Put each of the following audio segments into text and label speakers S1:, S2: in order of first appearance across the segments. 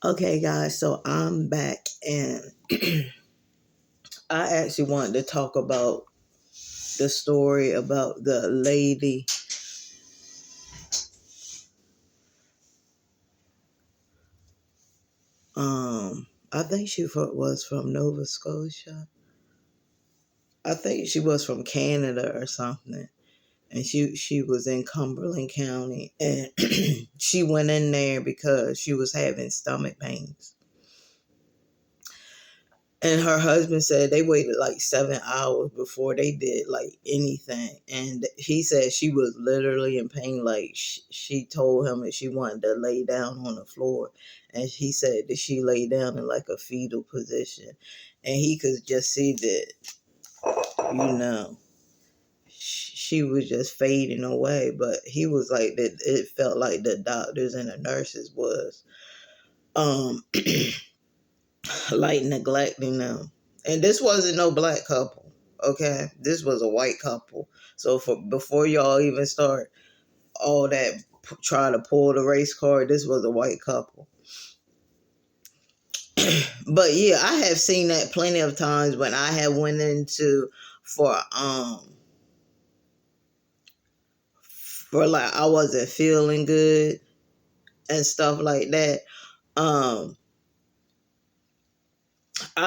S1: Okay, guys, so I'm back, and I actually wanted to talk about the story about the lady. I think she was from Nova Scotia. I think she was from Canada or something, and she was in Cumberland County, and she went in there because she was having stomach pains. And her husband said they waited like 7 hours before they did like anything. And he said she was literally in pain. Like she told him that she wanted to lay down on the floor. And he said that she lay down in like a fetal position. And he could just see that, you know, she was just fading away. But he was like that it felt like the doctors and the nurses was um like neglecting them. And this wasn't no black couple, okay? This was a white couple. So for before y'all even start all that try to pull the race card, this was a white couple. But yeah, I have seen that plenty of times when I have went into for like I wasn't feeling good and stuff like that. Um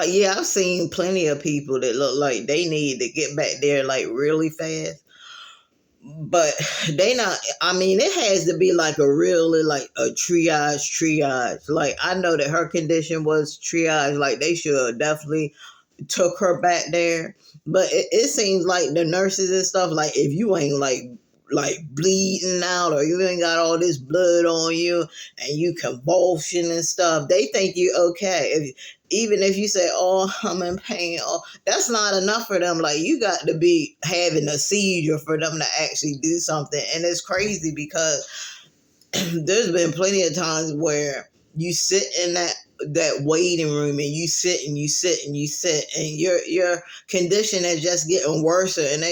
S1: yeah, I've seen plenty of people that look like they need to get back there like really fast, but they not. I mean, it has to be like a really like a triage. Like I know that her condition was triage. Like they should definitely took her back there. But it seems like the nurses and stuff, like if you ain't like bleeding out or you ain't got all this blood on you and you convulsion and stuff, they think you okay. Even if you say, oh, I'm in pain, oh, that's not enough for them. Like you got to be having a seizure for them to actually do something. And it's crazy because there's been plenty of times where you sit in that waiting room and you sit and you sit and you sit and your condition is just getting worse and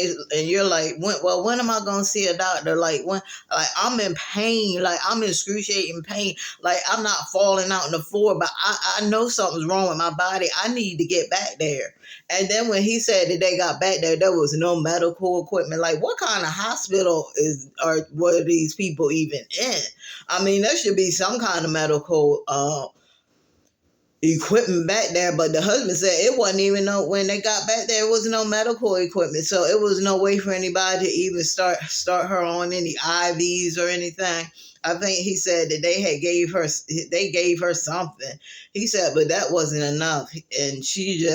S1: you're like when am I gonna see a doctor, like when, like I'm in pain, like I'm in excruciating pain, like I'm not falling out on the floor, but I know something's wrong with my body, I need to get back there. And then when he said that they got back there was no medical equipment. Like what kind of hospital were these people even in? I mean, there should be some kind of medical equipment back there, but the husband said it wasn't even no, when they got back there, it was no medical equipment, so it was no way for anybody to even start her on any IVs or anything. I think he said that they gave her something. He said, but that wasn't enough, and she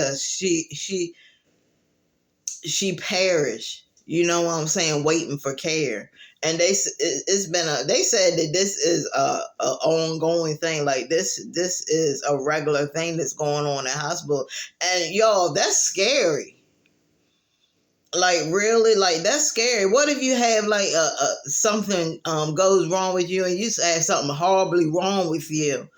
S1: perished. You know what I'm saying? Waiting for care. And it's been they said that this is a ongoing thing. Like this is a regular thing that's going on in hospital. And y'all, that's scary. Like really, like that's scary. What if you have like something goes wrong with you and you have something horribly wrong with you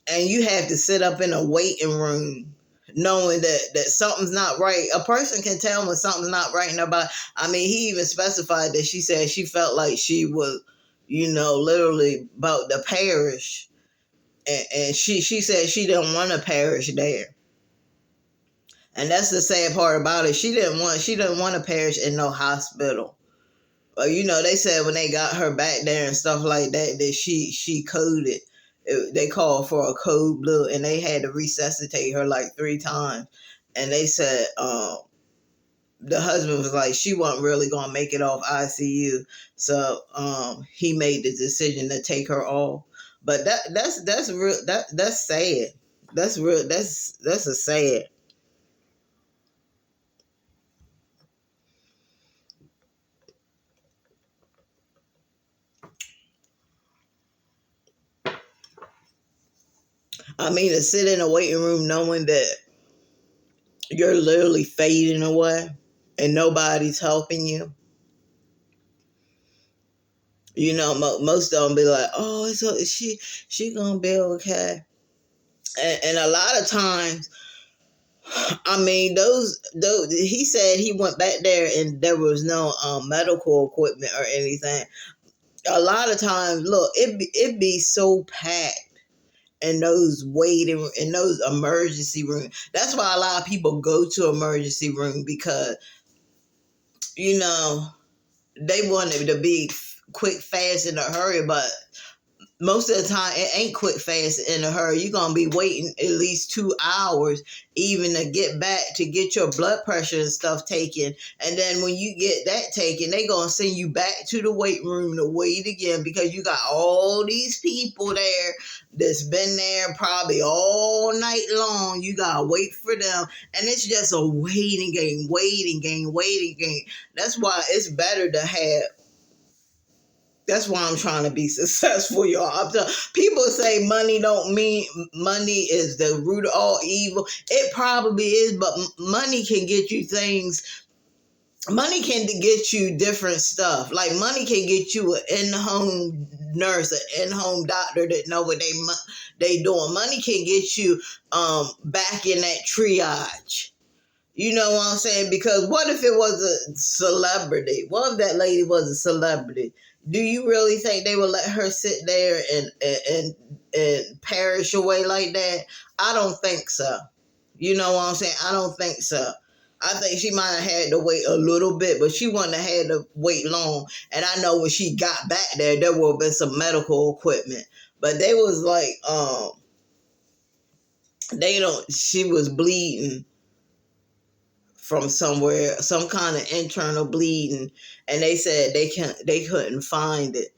S1: and you have to sit up in a waiting room knowing that something's not right. A person can tell when something's not right in their body. I mean, he even specified that she said she felt like she was, literally about to perish. And she said she didn't want to perish there. And that's the sad part about it. She didn't want to perish in no hospital. They said when they got her back there and stuff like that, that she coded. They called for a code blue, and they had to resuscitate her like 3 times. And they said the husband was like she wasn't really gonna make it off ICU, so he made the decision to take her off. But that's real. That's sad. That's real. That's a sad. I mean, to sit in a waiting room knowing that you're literally fading away and nobody's helping you. Most of them be like, "Oh, she gonna be okay," and a lot of times, I mean, those he said he went back there and there was no medical equipment or anything. A lot of times, look, it be so packed in those waiting, in those emergency rooms. That's why a lot of people go to emergency room, because, you know, they want it to be quick, fast, in a hurry, but most of the time it ain't quick, fast, in a hurry. You're gonna be waiting at least 2 hours even to get back to get your blood pressure and stuff taken. And then when you get that taken, they gonna send you back to the wait room to wait again, because you got all these people there that's been there probably all night long. You gotta wait for them. And it's just a waiting game, waiting game, waiting game. That's why it's better to have. That's why I'm trying to be successful, y'all. People say money don't mean, money is the root of all evil. It probably is, but money can get you things. Money can get you different stuff. Like money can get you an in-home nurse, an in-home doctor that know what they doing. Money can get you back in that triage. You know what I'm saying? Because what if it was a celebrity? What if that lady was a celebrity? Do you really think they would let her sit there and perish away like that? I don't think so. You know what I'm saying? I don't think so. I think she might have had to wait a little bit, but she wouldn't have had to wait long. And I know when she got back there would have been some medical equipment. But they was like, she was bleeding from somewhere, some kind of internal bleeding, and they said they couldn't find it.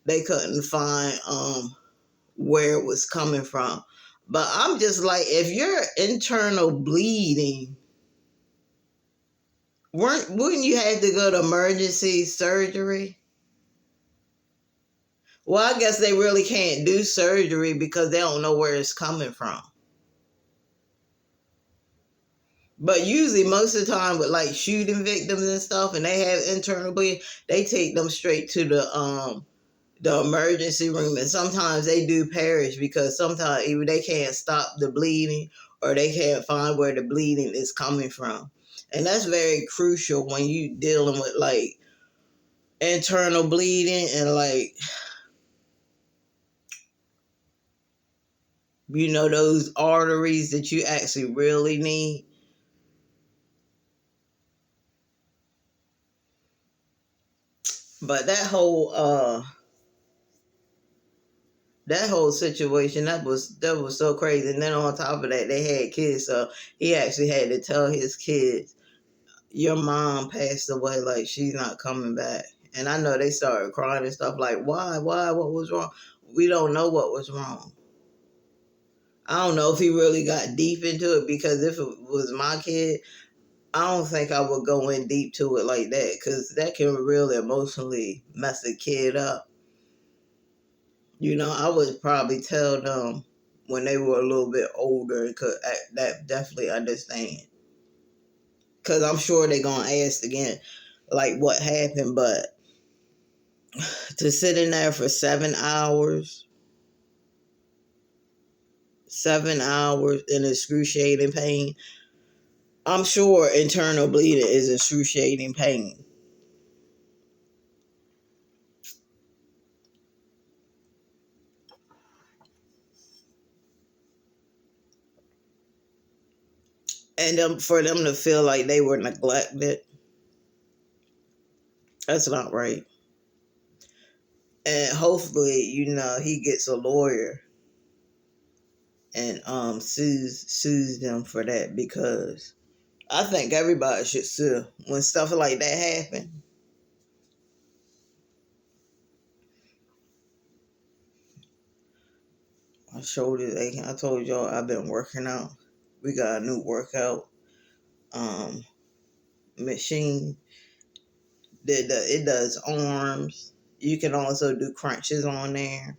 S1: They couldn't find where it was coming from. But I'm just like, if you're internal bleeding, wouldn't you have to go to emergency surgery? Well, I guess they really can't do surgery because they don't know where it's coming from. But usually, most of the time, with like shooting victims and stuff, and they have internal bleeding, they take them straight to the emergency room. And sometimes they do perish because sometimes either they can't stop the bleeding or they can't find where the bleeding is coming from. And that's very crucial when you dealing with like internal bleeding and like, you know, those arteries that you actually really need. But that whole situation, that was so crazy. And then on top of that, they had kids, so he actually had to tell his kids, your mom passed away, like she's not coming back. And I know they started crying and stuff like, why, what was wrong? We don't know what was wrong. I don't know if he really got deep into it, because if it was my kid, I don't think I would go in deep to it like that, because that can really emotionally mess a kid up. You know, I would probably tell them when they were a little bit older and could that definitely understand. Because I'm sure they're going to ask again, like, what happened. But to sit in there for 7 hours in excruciating pain, I'm sure internal bleeding is excruciating pain. And for them to feel like they were neglected, that's not right. And hopefully, you know, he gets a lawyer and sues them for that, because I think everybody should sue when stuff like that happen. I told y'all I've been working out. We got a new workout machine. It does arms. You can also do crunches on there.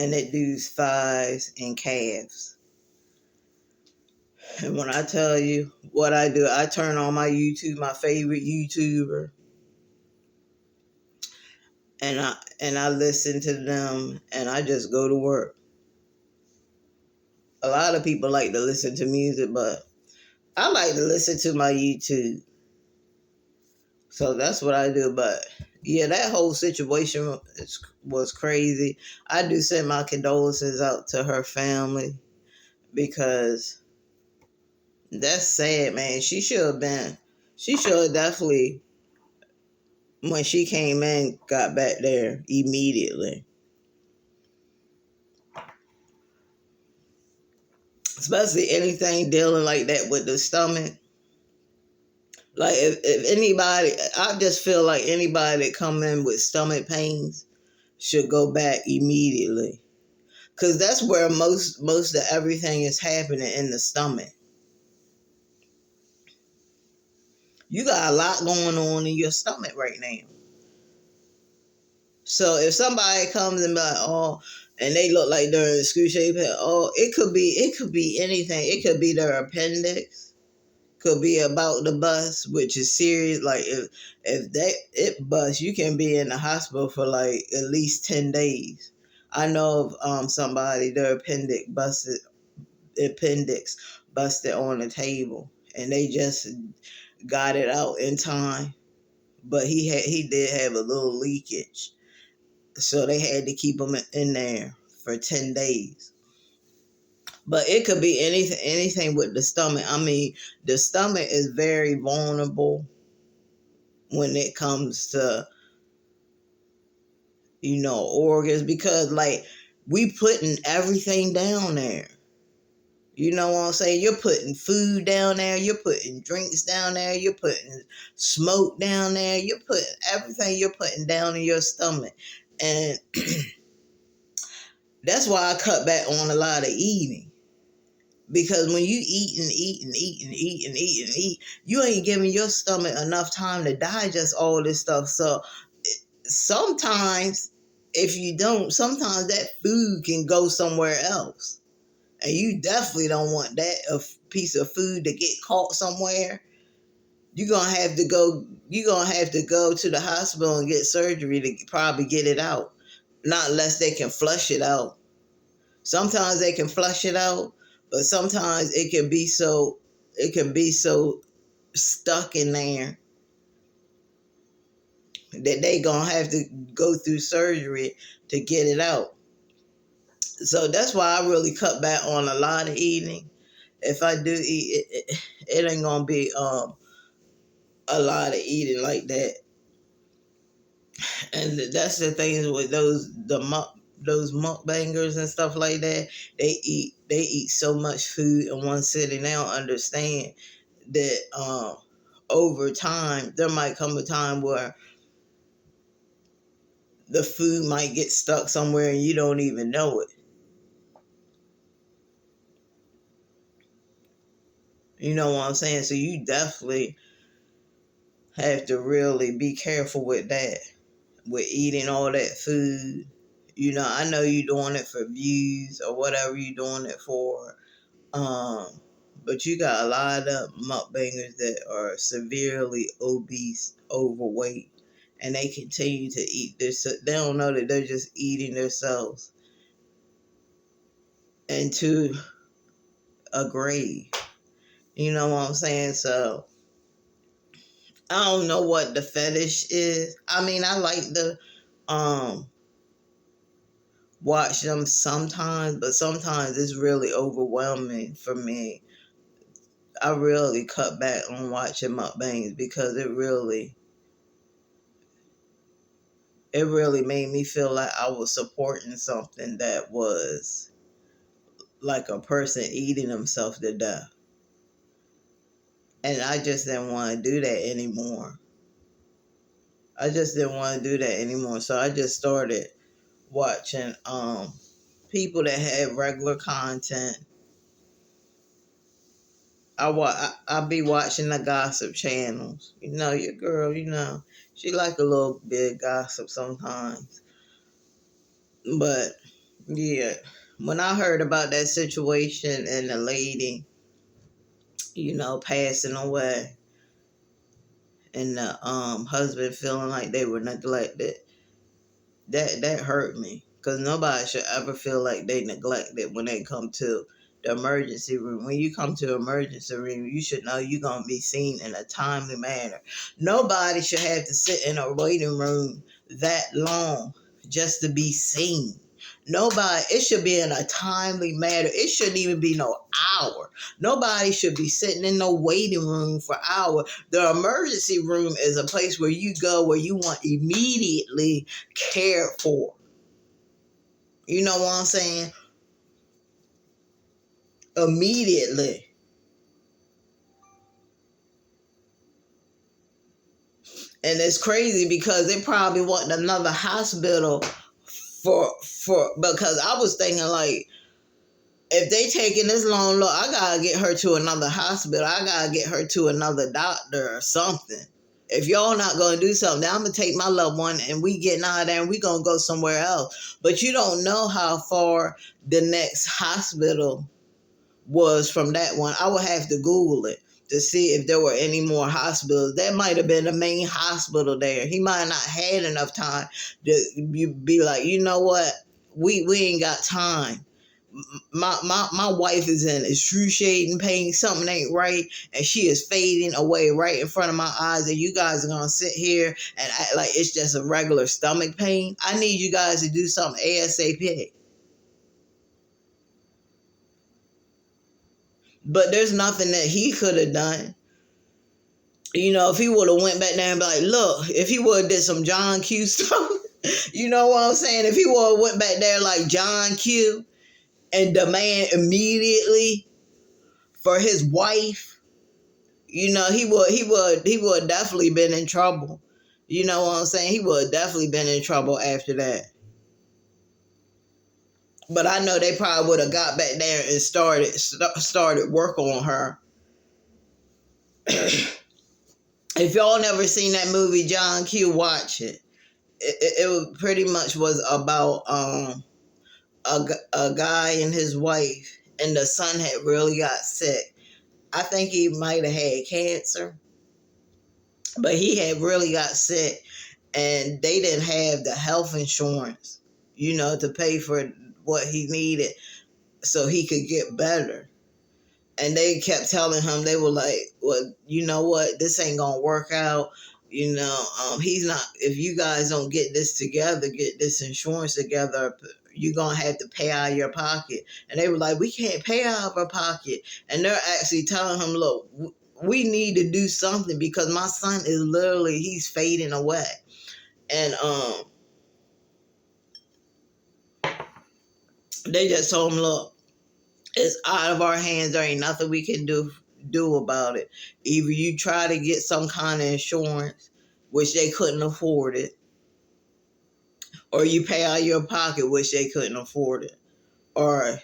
S1: And it does thighs and calves. And when I tell you what I do, I turn on my YouTube, my favorite YouTuber, and I listen to them, and I just go to work. A lot of people like to listen to music, but I like to listen to my YouTube. So that's what I do. But Yeah, that whole situation was crazy. I do send my condolences out to her family because that's sad, man. She should have definitely, when she came in, got back there immediately. Especially anything dealing like that with the stomach. Like if anybody, I just feel like anybody that come in with stomach pains should go back immediately, because that's where most of everything is happening, in the stomach. You got a lot going on in your stomach right now. So if somebody comes and be like, oh, and they look like they're in excruciating pain, oh, it could be anything. It could be their appendix, could be about the bust, which is serious. Like if that it busts, you can be in the hospital for like at least 10 days. I know of somebody, their appendix busted on the table, and they just got it out in time, but he did have a little leakage, so they had to keep him in there for 10 days. But it could be anything with the stomach. I mean, the stomach is very vulnerable when it comes to organs, because like we putting everything down there. You know what I'm saying? You're putting food down there. You're putting drinks down there. You're putting smoke down there. You're putting everything you're putting down in your stomach. And that's why I cut back on a lot of eating. Because when you eat and eat and eat and eat and eat and eat, you ain't giving your stomach enough time to digest all this stuff. So sometimes, if you don't, sometimes that food can go somewhere else. And you definitely don't want that a piece of food to get caught somewhere. You're gonna have to go to the hospital and get surgery to probably get it out. Not unless they can flush it out. Sometimes they can flush it out, but sometimes it can be so stuck in there that they gonna have to go through surgery to get it out. So that's why I really cut back on a lot of eating. If I do eat, it ain't gonna be a lot of eating like that. And that's the thing with those mukbangers and stuff like that. They eat so much food in one sitting. They don't understand that over time there might come a time where the food might get stuck somewhere and you don't even know it. You know what I'm saying? So you definitely have to really be careful with that, with eating all that food. I know you're doing it for views or whatever you're doing it for. Um, but you got a lot of mukbangers that are severely obese, overweight, and they continue to eat this. They don't know that they're just eating themselves into a grave. You know what I'm saying? So I don't know what the fetish is. I mean, I like to um watch them sometimes, but sometimes it's really overwhelming for me. I really cut back on watching mukbangs because it really made me feel like I was supporting something that was like a person eating himself to death. And I just didn't want to do that anymore. I just didn't want to do that anymore. So I just started watching people that had regular content. I be watching the gossip channels. Your girl, she like a little bit of gossip sometimes. But yeah, when I heard about that situation and the lady, passing away, and the husband feeling like they were neglected, that hurt me, because nobody should ever feel like they neglected when they come to the emergency room. When you come to the emergency room, you should know you're going to be seen in a timely manner. Nobody should have to sit in a waiting room that long just to be seen. Nobody, it should be in a timely manner. It shouldn't even be no hour. Nobody should be sitting in no waiting room for hours. The emergency room is a place where you go where you want immediately cared for. You know what I'm saying? Immediately. And it's crazy because they probably want another hospital for because I was thinking like, if they taking this long, look, I gotta get her to another hospital. I gotta get her to another doctor or something. If y'all not gonna do something, then I'm gonna take my loved one and we getting out of there and we gonna go somewhere else. But you don't know how far the next hospital was from that one. I would have to Google it to see if there were any more hospitals. That might have been the main hospital there. He might not had enough time to be like, you know what, we ain't got time. My wife is in excruciating pain. Something ain't right, and she is fading away right in front of my eyes. And you guys are gonna sit here and act like it's just a regular stomach pain. I need you guys to do something ASAP. But there's nothing that he could have done. You know, if he would have went back there and be like, look, if he would have did some John Q stuff, you know what I'm saying? If he would have went back there like John Q and demand immediately for his wife, you know, he would definitely been in trouble. You know what I'm saying? He would have definitely been in trouble after that. But I know they probably would have got back there and started work on her. If y'all never seen that movie John Q, watch it. It pretty much was about a guy and his wife, and the son had really got sick. I think he might have had cancer, but he had really got sick, and they didn't have the health insurance, you know, to pay for what he needed so he could get better. And they kept telling him, they were like, well, you know what, this ain't gonna work out. You know, he's not, if you guys don't get this together, get this insurance together, you're gonna have to pay out of your pocket. And they were like, we can't pay out of our pocket. And they're actually telling him, look, we need to do something because my son is literally, he's fading away. And they just told him, look, it's out of our hands. There ain't nothing we can do about it. Either you try to get some kind of insurance, which they couldn't afford it, or you pay out of your pocket, which they couldn't afford it, or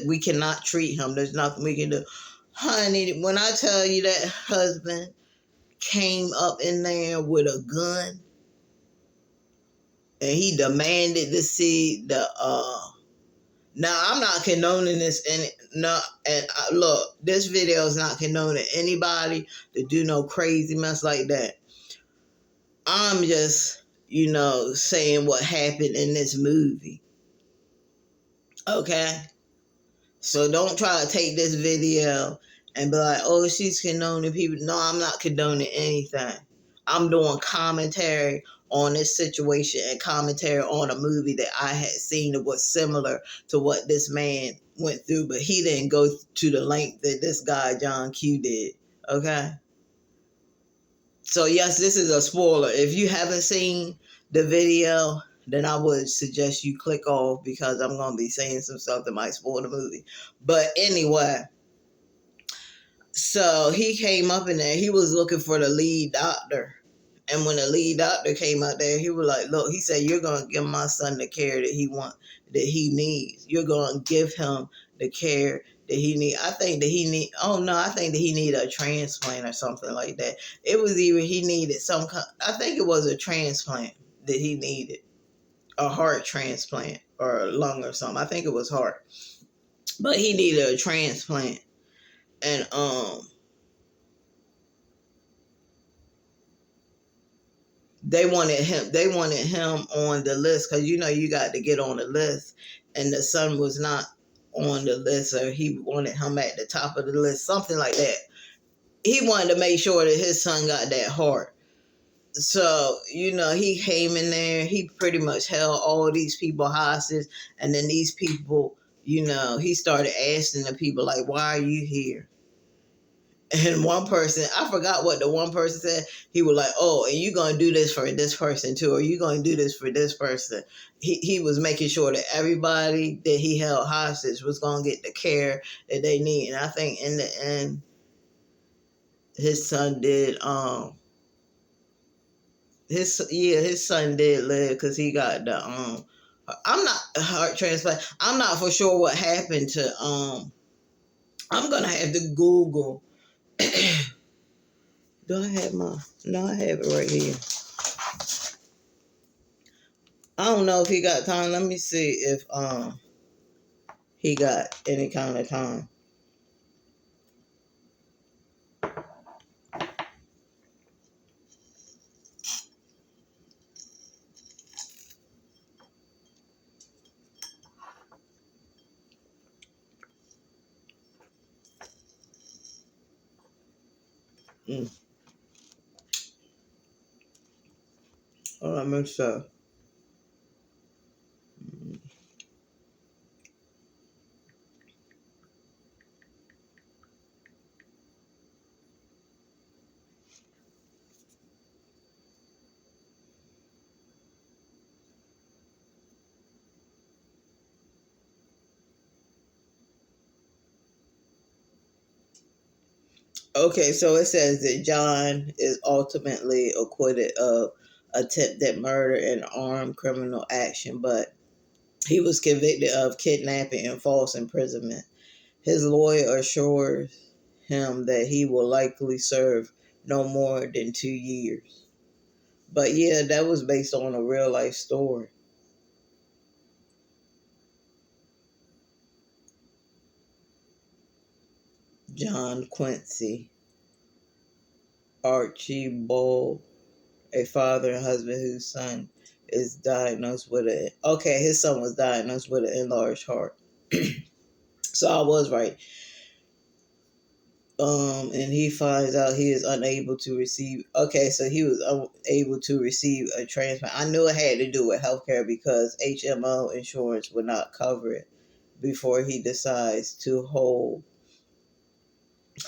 S1: we cannot treat him. There's nothing we can do. Honey, when I tell you that husband came up in there with a gun and he demanded to see the now, I'm not condoning this, look, this video is not condoning anybody to do no crazy mess like that. I'm just, you know, saying what happened in this movie. Okay? So don't try to take this video and be like, oh, she's condoning people. No, I'm not condoning anything. I'm doing commentary on this situation and commentary on a movie that I had seen that was similar to what this man went through, but he didn't go to the length that this guy John Q did. Okay? So yes, this is a spoiler. If you haven't seen the video, then I would suggest you click off because I'm going to be saying some stuff that might spoil the movie. But anyway, so he came up in there. He was looking for the lead doctor. And when the lead doctor came out there, he was like, look, he said, you're going to give my son the care that he needs. You're going to give him the care that he needs. I think that he needed a transplant or something like that. It was either he needed I think it was a transplant that he needed. A heart transplant or a lung or something. I think it was heart. But he needed a transplant. And, they wanted him on the list because, you know, you got to get on the list, and the son was not on the list, or he wanted him at the top of the list, something like that. He wanted to make sure that his son got that heart. So, he came in there, he pretty much held all these people hostage. And then these people, he started asking the people, like, why are you here? And one person, I forgot what the one person said. He was like, oh, and you're going to do this for this person too, or you're going to do this for this person. He was making sure that everybody that he held hostage was going to get the care that they need. And I think in the end, his son did, his son did live, because he got the, I'm not heart transplant. I'm not for sure what happened to, I'm going to have to Google. Do I have no, I have it right here. I don't know if he got time. Let me see if he got any kind of time. Mm. Hold on, make sure. Okay, so it says that John is ultimately acquitted of attempted murder and armed criminal action, but he was convicted of kidnapping and false imprisonment. His lawyer assures him that he will likely serve no more than 2 years. But yeah, that was based on a real life story. John Quincy Archibald, a father and husband whose son is diagnosed with his son was diagnosed with an enlarged heart. So I was right. And he finds out he is unable to receive. Okay, so he was unable to receive a transplant. I knew it had to do with healthcare, because HMO insurance would not cover it before he decides to hold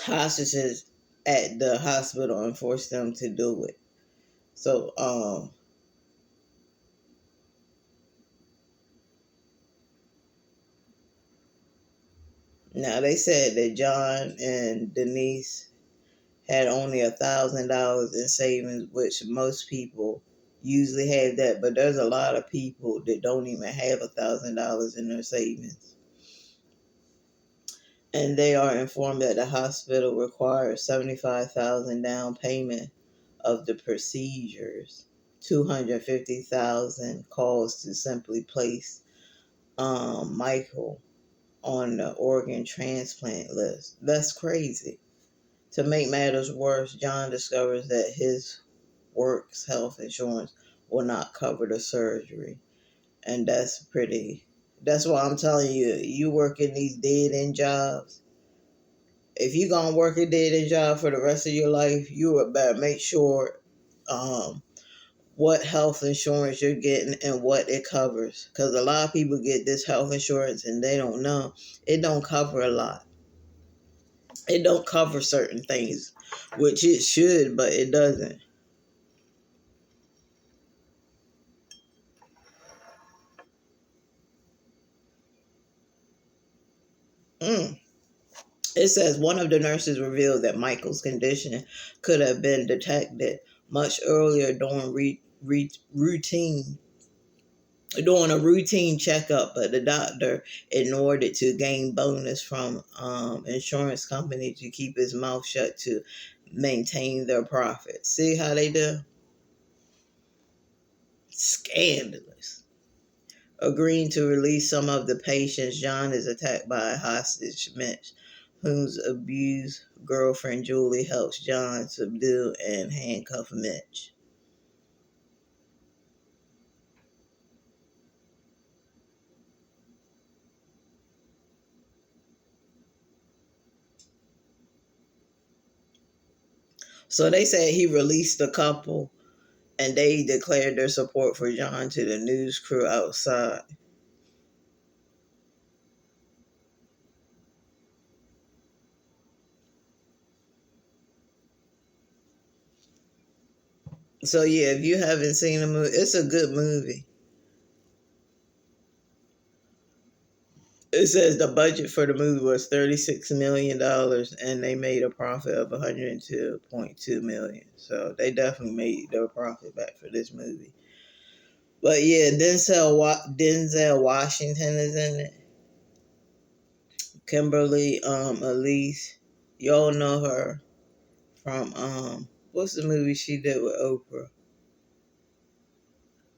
S1: hostages at the hospital and force them to do it. So, now they said that John and Denise had only $1,000 in savings, which most people usually have that, but there's a lot of people that don't even have $1,000 in their savings. And they are informed that the hospital requires 75,000 down payment of the procedures, 250,000 calls to simply place Michael on the organ transplant list. That's crazy. To make matters worse, John discovers that his work's health insurance will not cover the surgery. And that's why I'm telling you, you working these dead end jobs. If you're going to work a dead end job for the rest of your life, you would better make sure what health insurance you're getting and what it covers. Because a lot of people get this health insurance and they don't know. It don't cover a lot. It don't cover certain things, which it should, but it doesn't. Mm. It says one of the nurses revealed that Michael's condition could have been detected much earlier routine doing a routine checkup, but the doctor ignored it to gain bonus from insurance company to keep his mouth shut to maintain their profit. See how they do? Scandalous. Agreeing to release some of the patients, John is attacked by a hostage, Mitch, whose abused girlfriend Julie helps John subdue and handcuff Mitch. So they said he released a couple, and they declared their support for John to the news crew outside. So yeah, if you haven't seen the movie, it's a good movie. It says the budget for the movie was $36 million, and they made a profit of 102.2 million. So they definitely made their profit back for this movie. But yeah, Denzel Washington is in it. Kimberly Elise, y'all know her from what's the movie she did with Oprah?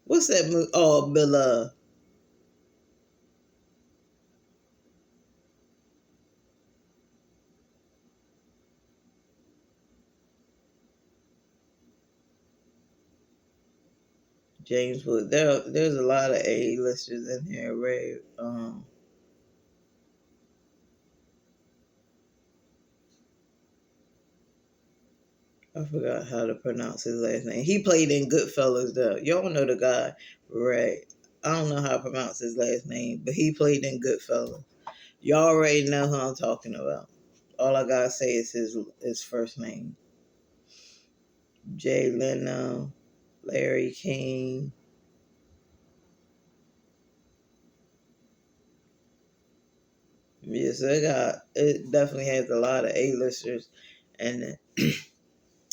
S1: What's that movie? Oh, Beloved. James Wood. There's a lot of A-listers in here. Ray, I forgot how to pronounce his last name. He played in Goodfellas though. Y'all know the guy, Ray. I don't know how to pronounce his last name, but he played in Goodfellas. Y'all already know who I'm talking about. All I gotta say is his first name. Jay Leno, Larry King. Yes, it definitely has a lot of A-listers, and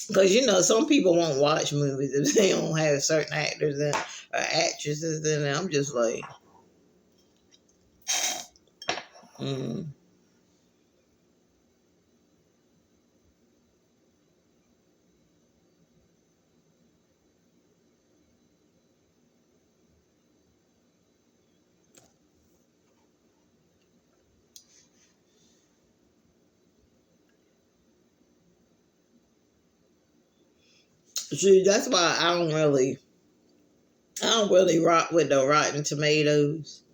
S1: because some people won't watch movies if they don't have certain actors and actresses in it. I'm just like, mm. See, that's why I don't really rock with the Rotten Tomatoes,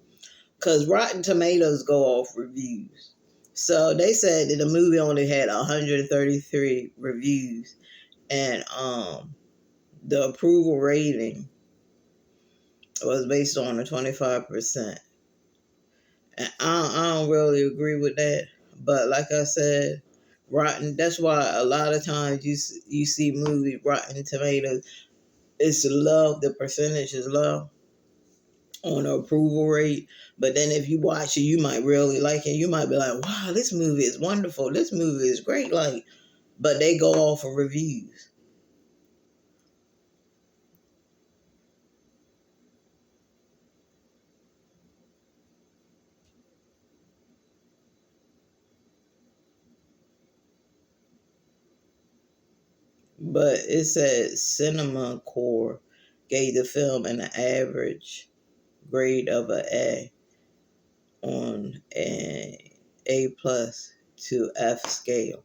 S1: because Rotten Tomatoes go off reviews. So they said that the movie only had 133 reviews, and the approval rating was based on a 25%. And I don't really agree with that. But like I said, Rotten. That's why a lot of times you see movies Rotten Tomatoes. It's low. The percentage is low on the approval rate. But then if you watch it, you might really like it. You might be like, "Wow, this movie is wonderful. This movie is great." Like, but they go off of reviews. But it said Cinema Core gave the film an average grade of a A on an A plus to F scale.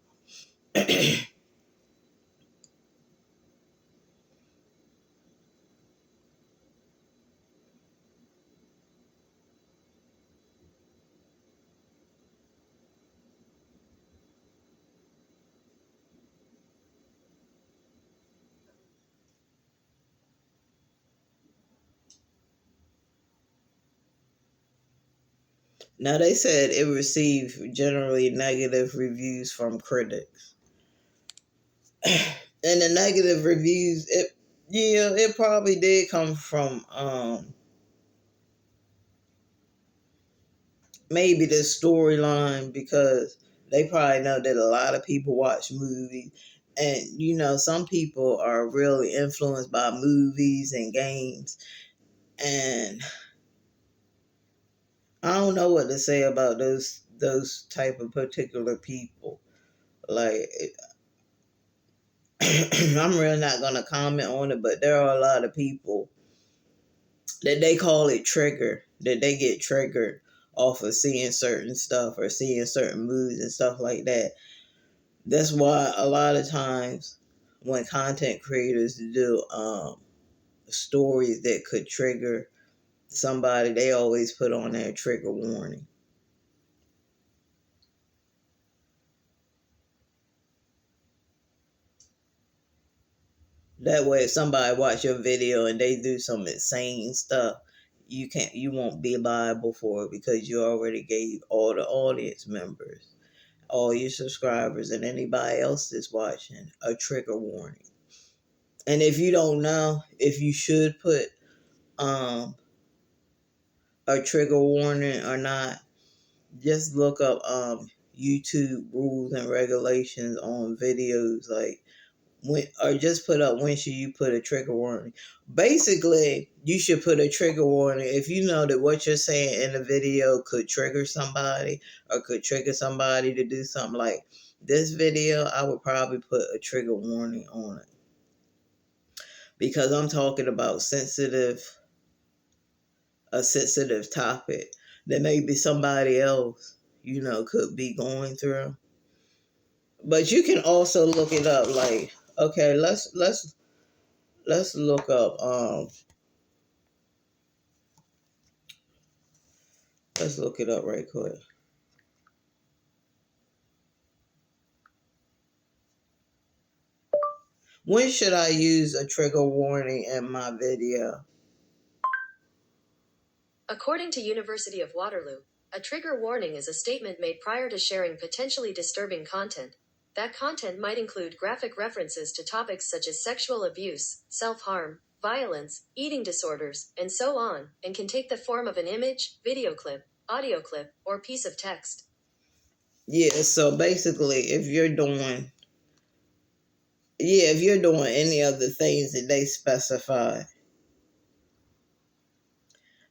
S1: Now they said it received generally negative reviews from critics. And the negative reviews, it probably did come from maybe the storyline, because they probably know that a lot of people watch movies, and some people are really influenced by movies and games, and I don't know what to say about those type of particular people. Like, I'm really not gonna comment on it, but there are a lot of people that they call it trigger, that they get triggered off of seeing certain stuff or seeing certain movies and stuff like that. That's why a lot of times when content creators do stories that could trigger somebody, they always put on their trigger warning. That way, if somebody watch your video and they do some insane stuff, you won't be liable for it because you already gave all the audience members, all your subscribers, and anybody else that's watching a trigger warning. And if you don't know if you should put a trigger warning or not, just look up YouTube rules and regulations on videos, like when, or just put up when should you put a trigger warning. Basically, you should put a trigger warning if you know that what you're saying in the video could trigger somebody or could trigger somebody to do something. Like this video, I would probably put a trigger warning on it because I'm talking about a sensitive topic that maybe somebody else, could be going through. But you can also look it up. Like, okay, let's look up. Let's look it up right quick. When should I use a trigger warning in my video?
S2: According to University of Waterloo, a trigger warning is a statement made prior to sharing potentially disturbing content. That content might include graphic references to topics such as sexual abuse, self-harm, violence, eating disorders, and so on, and can take the form of an image, video clip, audio clip, or piece of text.
S1: Yeah, so basically, if you're doing any of the things that they specify,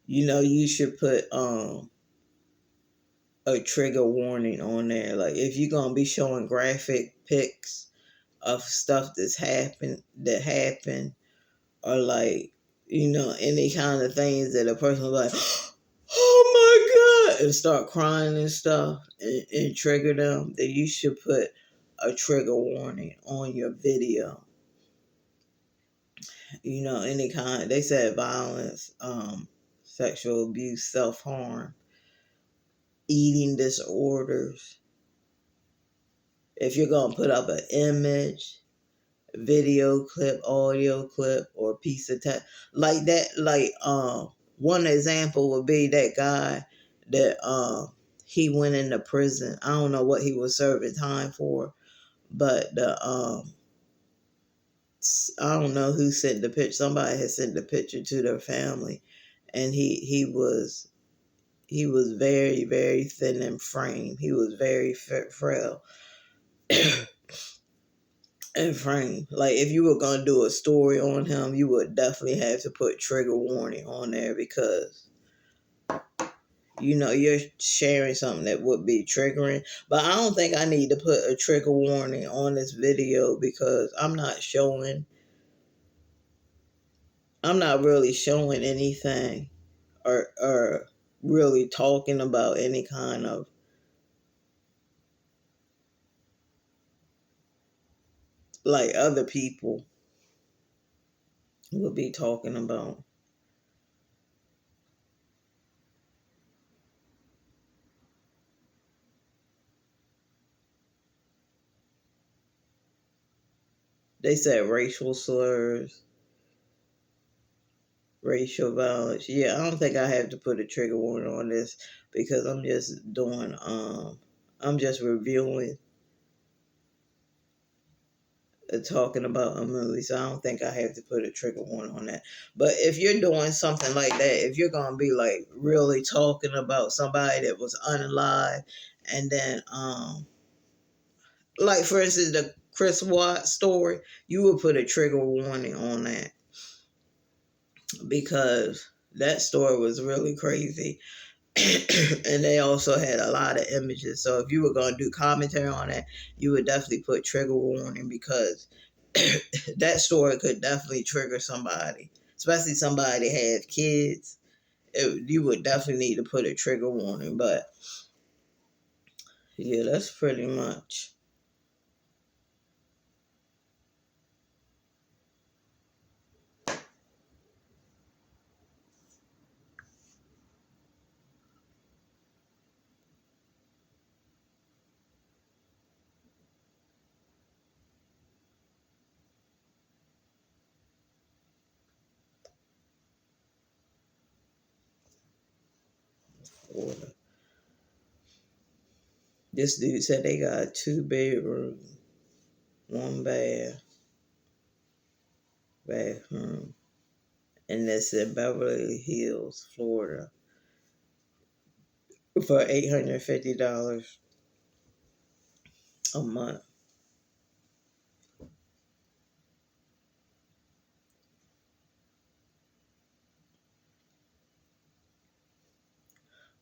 S1: you should put a trigger warning on there. Like if you're gonna be showing graphic pics of stuff that happened, or like, any kind of things that a person will like, oh my God, and start crying and stuff and trigger them, then you should put a trigger warning on your video. Any kind, they said violence, sexual abuse, self-harm, eating disorders. If you're going to put up an image, video clip, audio clip, or piece of text like that, like one example would be that guy that he went into prison. I don't know what he was serving time for, but I don't know who sent the picture. Somebody had sent the picture to their family, and he was very, very thin in frame. He was very frail and frame. Like if you were gonna do a story on him, you would definitely have to put trigger warning on there because you're sharing something that would be triggering. But I don't think I need to put a trigger warning on this video because I'm not really showing anything or really talking about any kind of like other people would be talking about. They said racial slurs, racial violence. Yeah, I don't think I have to put a trigger warning on this because I'm just reviewing talking about a movie, so I don't think I have to put a trigger warning on that. But if you're doing something like that, if you're gonna be like really talking about somebody that was unalive, and then like for instance the Chris Watts story, you would put a trigger warning on that because that story was really crazy. And they also had a lot of images. So if you were going to do commentary on that, you would definitely put trigger warning because that story could definitely trigger somebody, especially somebody that has kids. You would definitely need to put a trigger warning. But yeah, that's pretty much. Florida. This dude said they got 2 bedrooms, 1 bathroom, and that's in Beverly Hills, Florida, for $850 a month.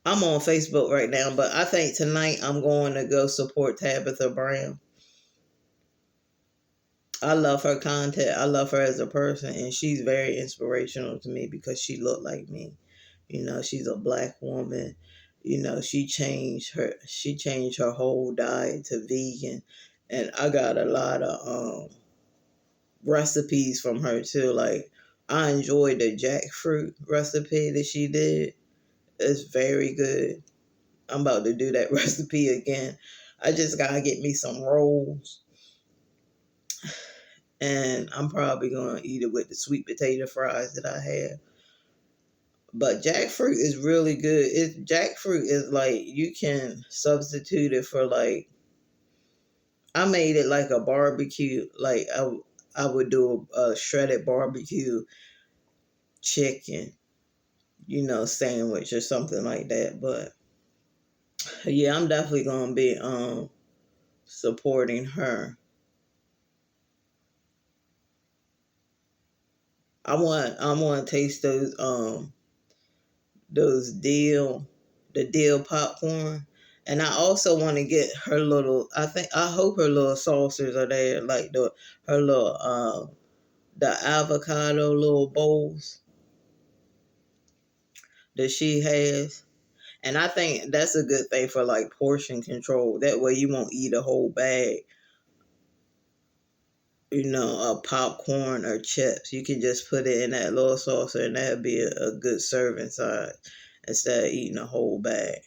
S1: I'm on Facebook right now, but I think tonight I'm going to go support Tabitha Brown. I love her content. I love her as a person, and she's very inspirational to me because she looked like me. You know, she's a black woman. You know, she changed her whole diet to vegan, and I got a lot of recipes from her too. Like, I enjoyed the jackfruit recipe that she did. It's very good. I'm about to do that recipe again. I just gotta get me some rolls, and I'm probably gonna eat it with the sweet potato fries that I have. But jackfruit is really good. Jackfruit is like, you can substitute it for, like, I made it like a barbecue. Like, I would do a shredded barbecue chicken, sandwich or something like that. But yeah, I'm definitely gonna be supporting her. I want to taste those the dill popcorn. And I also want to get her little, I hope her little saucers are there, like her little the avocado little bowls that she has. And I think that's a good thing for, like, portion control. That way you won't eat a whole bag, of popcorn or chips. You can just put it in that little saucer, and that'd be a good serving size instead of eating a whole bag.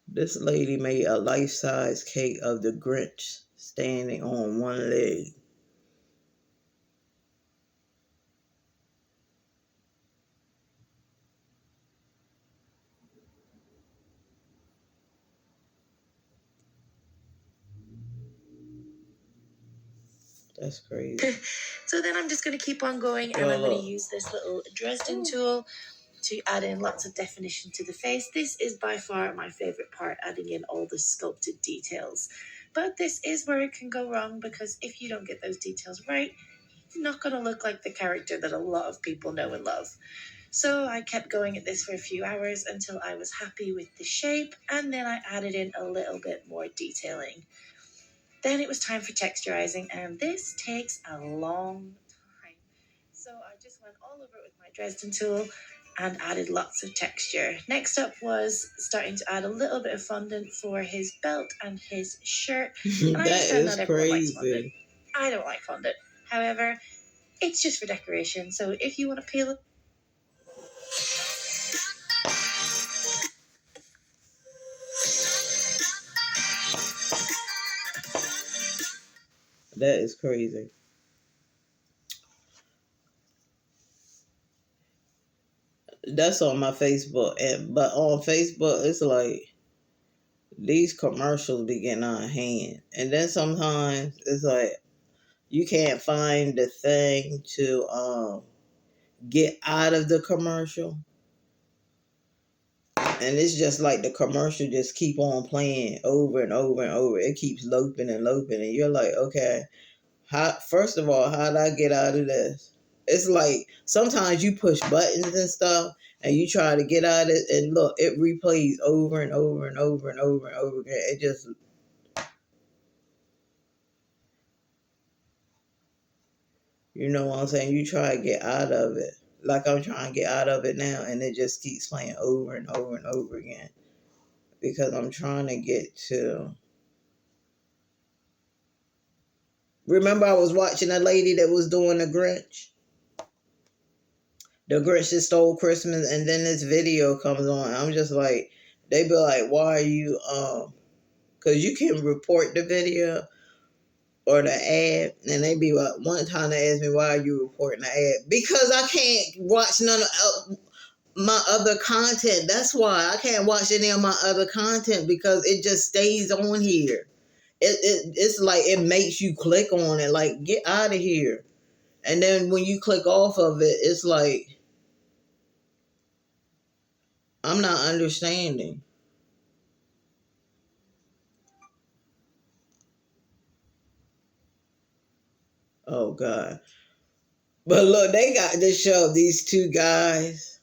S1: This lady made a life-size cake of the Grinch standing on one leg. That's crazy.
S2: So then I'm just going to keep on going, and I'm going to use this little Dresden tool to add in lots of definition to the face. This is by far my favorite part, adding in all the sculpted details. But this is where it can go wrong, because if you don't get those details right, you're not going to look like the character that a lot of people know and love. So I kept going at this for a few hours until I was happy with the shape, and then I added in a little bit more detailing. Then it was time for texturizing, and this takes a long time. So I just went all over it with my Dresden tool and added lots of texture. Next up was starting to add a little bit of fondant for his belt and his shirt. And I understand not everyone likes fondant. I don't like fondant. However, it's just for decoration. So if you want to peel it,
S1: That is crazy. That's on my Facebook, but on Facebook it's like these commercials be getting out of hand, and then sometimes it's like you can't find the thing to get out of the commercial, and it's just like the commercial just keep on playing over and over and over. It keeps looping and looping, and you're like, okay, first of all, how did I get out of this? It's like sometimes you push buttons and stuff, and you try to get out of it, and look, it replays over and over and over and over and over again. It just, you know what I'm saying? You try to get out of it, like I'm trying to get out of it now, and it just keeps playing over and over and over again because I'm trying to get to. Remember, I was watching a lady that was doing the Grinch. The Grinch that stole Christmas, and then this video comes on. I'm just like, they be like, why are you, because you can report the video, or the ad, and they be like, one time they asked me, why are you reporting the ad? Because I can't watch none of my other content. That's why I can't watch any of my other content, because it just stays on here. It's like it makes you click on it, like, get out of here. And then when you click off of it, it's like, I'm not understanding. Oh God. But look, they got this show, these two guys,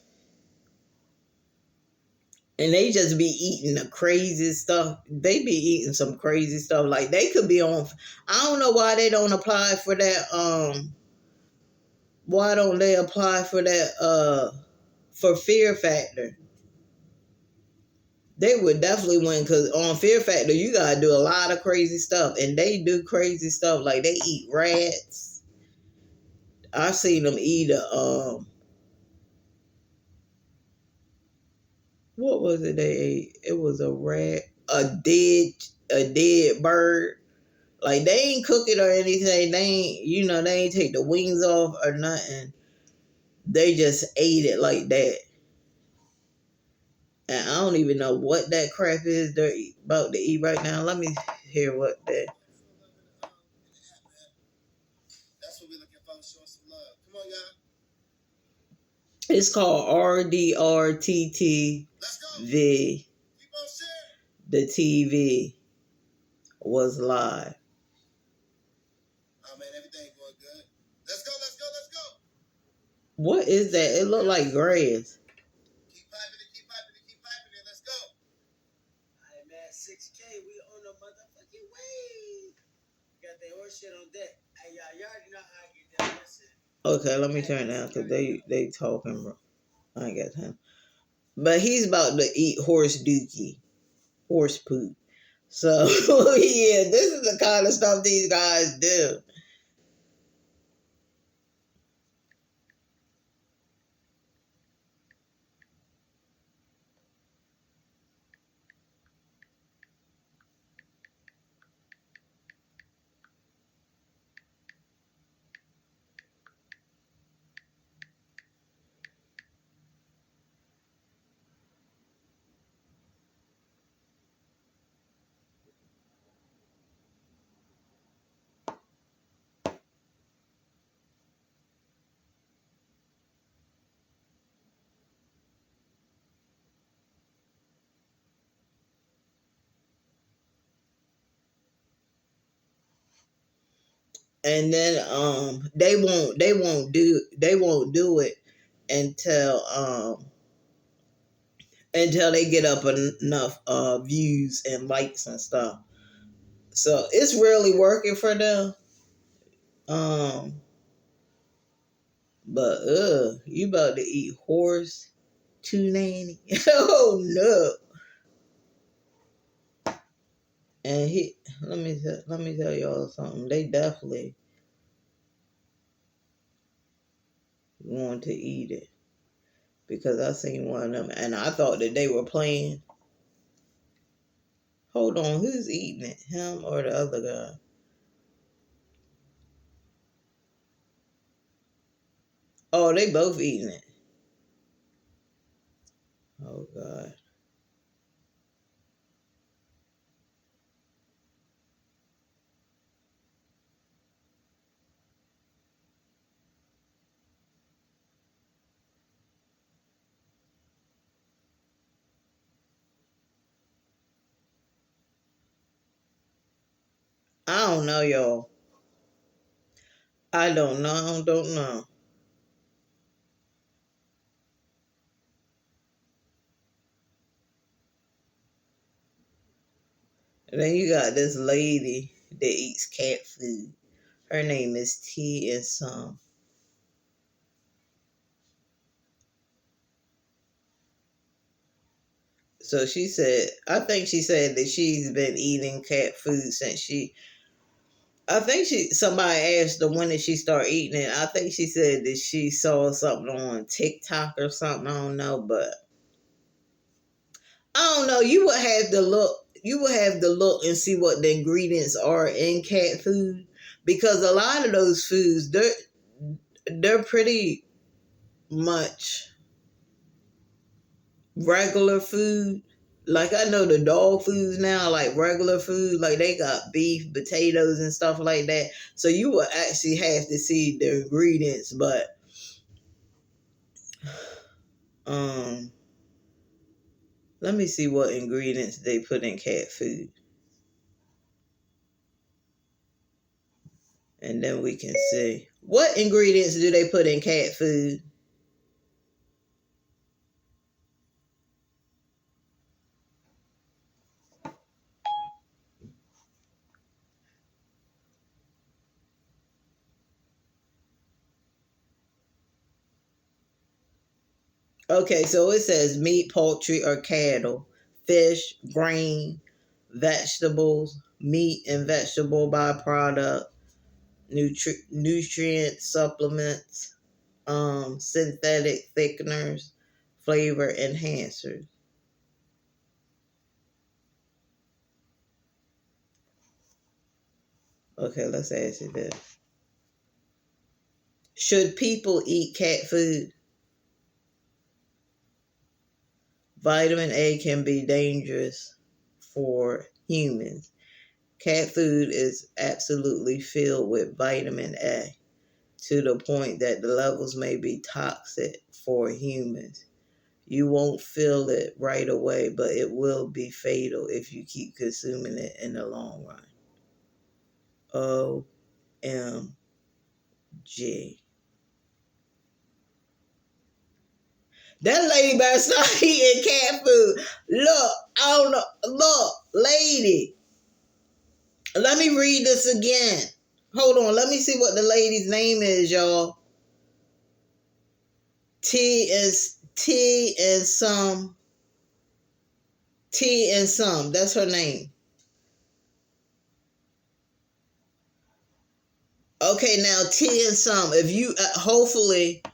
S1: and they just be eating the crazy stuff. They be eating some crazy stuff. Like, they could be on, I don't know why they don't apply for that, why don't they apply for that, for Fear Factor? They would definitely win, because on Fear Factor, you gotta do a lot of crazy stuff, and they do crazy stuff. Like, they eat rats. I've seen them eat a, what was it they ate? It was a rat, a dead bird. Like, they ain't cook it or anything. They ain't, they ain't take the wings off or nothing. They just ate it like that. And I don't even know what that crap is they're about to eat right now. Let me hear what that. That's what we're looking for. Show some love. Come on, y'all. It's called RDRTTV. Let's go. Keep on sharing. The TV was live. Oh man, everything going good. Let's go, let's go, let's go. What is that? It look like grass. Keep piping it, keep piping it, keep piping it. Let's go. Alright, man, 6K. We on the motherfucking way. Got that horse shit on deck. Hey, y'all already know how I get down. Listen. Okay, let me turn it down, because they talking, bro. I ain't got time. But he's about to eat horse dookie, horse poop. So, yeah, this is the kind of stuff these guys do. And then they won't do it until they get up enough views and likes and stuff. So it's really working for them. But you about to eat horse too nanny. Oh no. And let me tell y'all something. They definitely want to eat it, because I seen one of them and I thought that they were playing. Hold on, who's eating it? Him or the other guy? Oh, they both eating it. Oh God. I don't know, y'all. I don't know. Don't know. And then you got this lady that eats cat food. Her name is T and some. So I think she said that she's been eating cat food since somebody asked her when did she start eating it. I think she said that she saw something on TikTok or something. I don't know, but I don't know. You would have to look and see what the ingredients are in cat food. because a lot of those foods, they're pretty much regular food. Like I know the dog foods now, like regular food, like they got beef, potatoes, and stuff like that. So you will actually have to see the ingredients, but let me see what ingredients they put in cat food, and then we can see what ingredients do they put in cat food. Okay, so it says meat, poultry, or cattle, fish, grain, vegetables, meat and vegetable byproduct, nutrient supplements, synthetic thickeners, flavor enhancers. Okay, let's ask you this. Should people eat cat food? Vitamin A can be dangerous for humans. Cat food is absolutely filled with vitamin A to the point that the levels may be toxic for humans. You won't feel it right away, but it will be fatal if you keep consuming it in the long run. OMG. That lady better start eating cat food. Look, I don't know. Look, lady. Let me read this again. Hold on. Let me see what the lady's name is, y'all. T and some. T and some. That's her name. Okay, now T and some. If you hopefully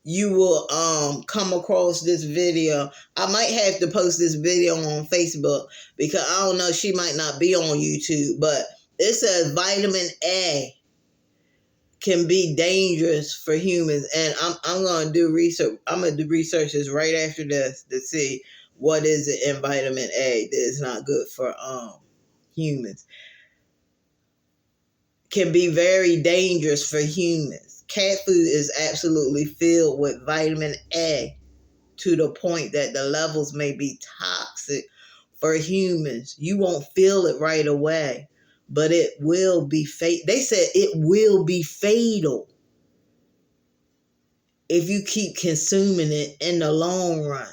S1: you will come across this video. I might have to post this video on Facebook because I don't know, she might not be on YouTube, but it says vitamin A can be dangerous for humans, and I'm gonna do research. I'm gonna do researches right after this to see what is it in vitamin A that is not good for humans. Can be very dangerous for humans. Cat food is absolutely filled with vitamin A to the point that the levels may be toxic for humans. You won't feel it right away, but it will be fatal. They said it will be fatal if you keep consuming it in the long run.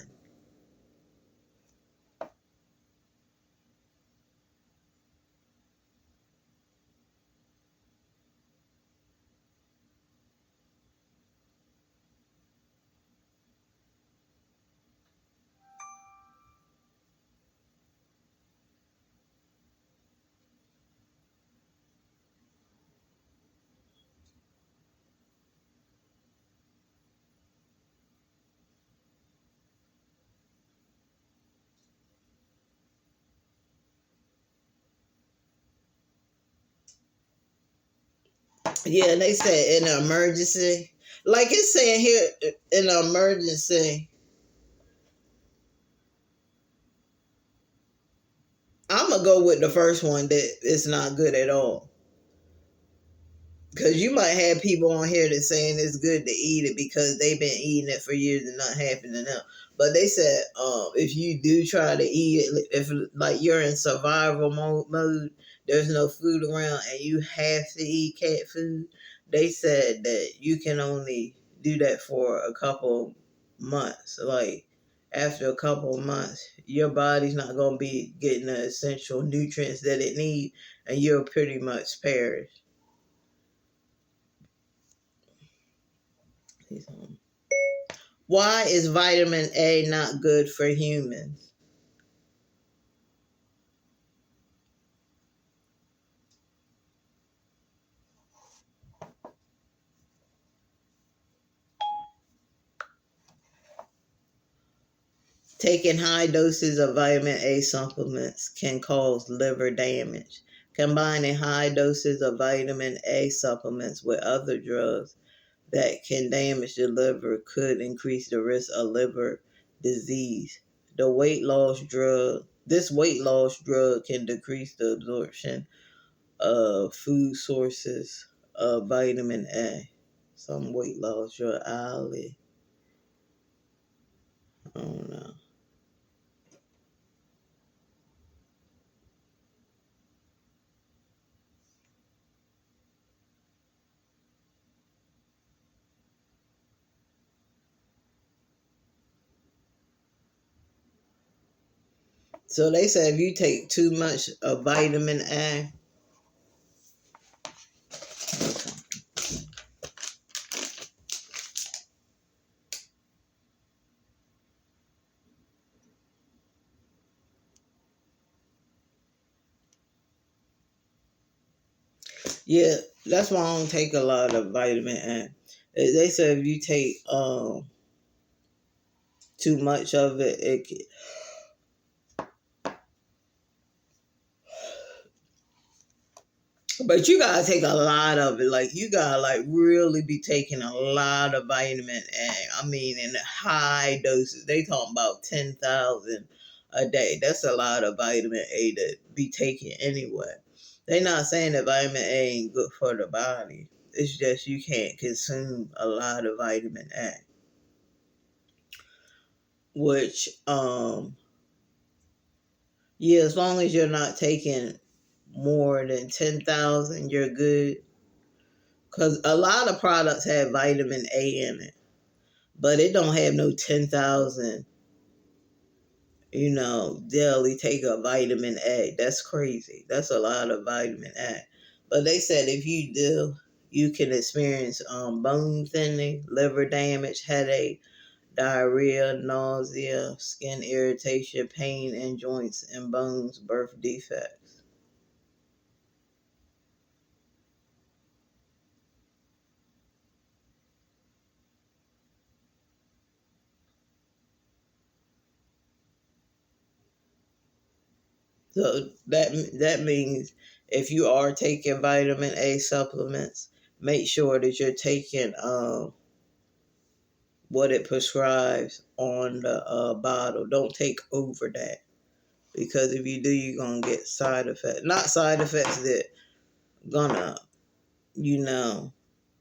S1: Yeah, they said in an emergency. Like it's saying here in an emergency. I'm going to go with the first one that it's not good at all. Because you might have people on here that saying it's good to eat it because they've been eating it for years and not happening to them. But they said if you do try to eat it, if like you're in survival mode, there's no food around and you have to eat cat food, they said that you can only do that for a couple months. Like after a couple of months, your body's not going to be getting the essential nutrients that it needs and you'll pretty much perish. Why is vitamin A not good for humans? Taking high doses of vitamin A supplements can cause liver damage. Combining high doses of vitamin A supplements with other drugs that can damage the liver could increase the risk of liver disease. This weight loss drug can decrease the absorption of food sources of vitamin A. Some weight loss drug, I don't know. So they say if you take too much of vitamin A, yeah, that's why I don't take a lot of vitamin A. They say if you take too much of it, but you gotta take a lot of it. Like you gotta like really be taking a lot of vitamin A. I mean, in high doses. They talking about 10,000 a day. That's a lot of vitamin A to be taking anyway. They not saying that vitamin A ain't good for the body. It's just you can't consume a lot of vitamin A. Which yeah, as long as you're not taking more than 10,000, you're good. Because a lot of products have vitamin A in it, but it don't have no 10,000, daily take a vitamin A. That's crazy. That's a lot of vitamin A. But they said if you do, you can experience bone thinning, liver damage, headache, diarrhea, nausea, skin irritation, pain in joints and bones, birth defects. So that means if you are taking vitamin A supplements, make sure that you're taking what it prescribes on the bottle. Don't take over that, because if you do, you're gonna get side effects. Not side effects that gonna you know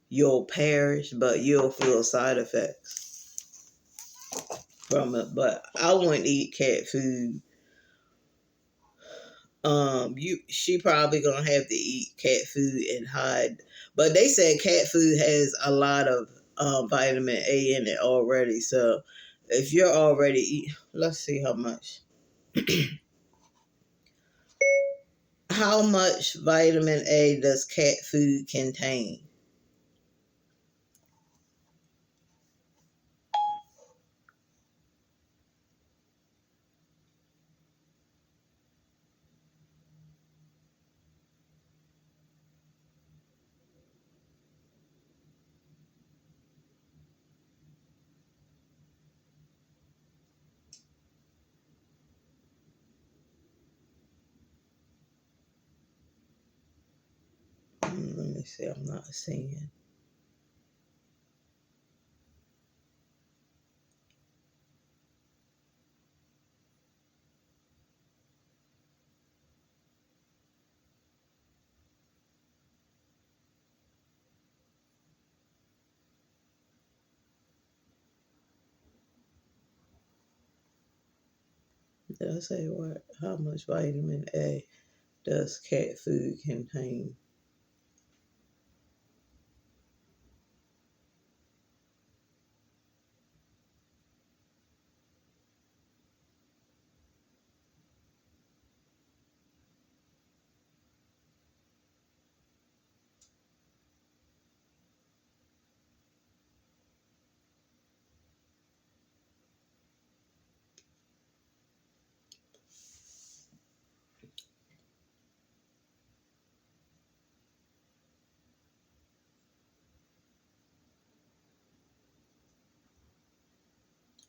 S1: you'll perish, but you'll feel side effects from it. But I wouldn't eat cat food. She probably gonna have to eat cat food and hide. But they said cat food has a lot of vitamin A in it already. So if you're already let's see how much vitamin A does cat food contain? Let me see. I'm not seeing. Did I say what? How much vitamin A does cat food contain?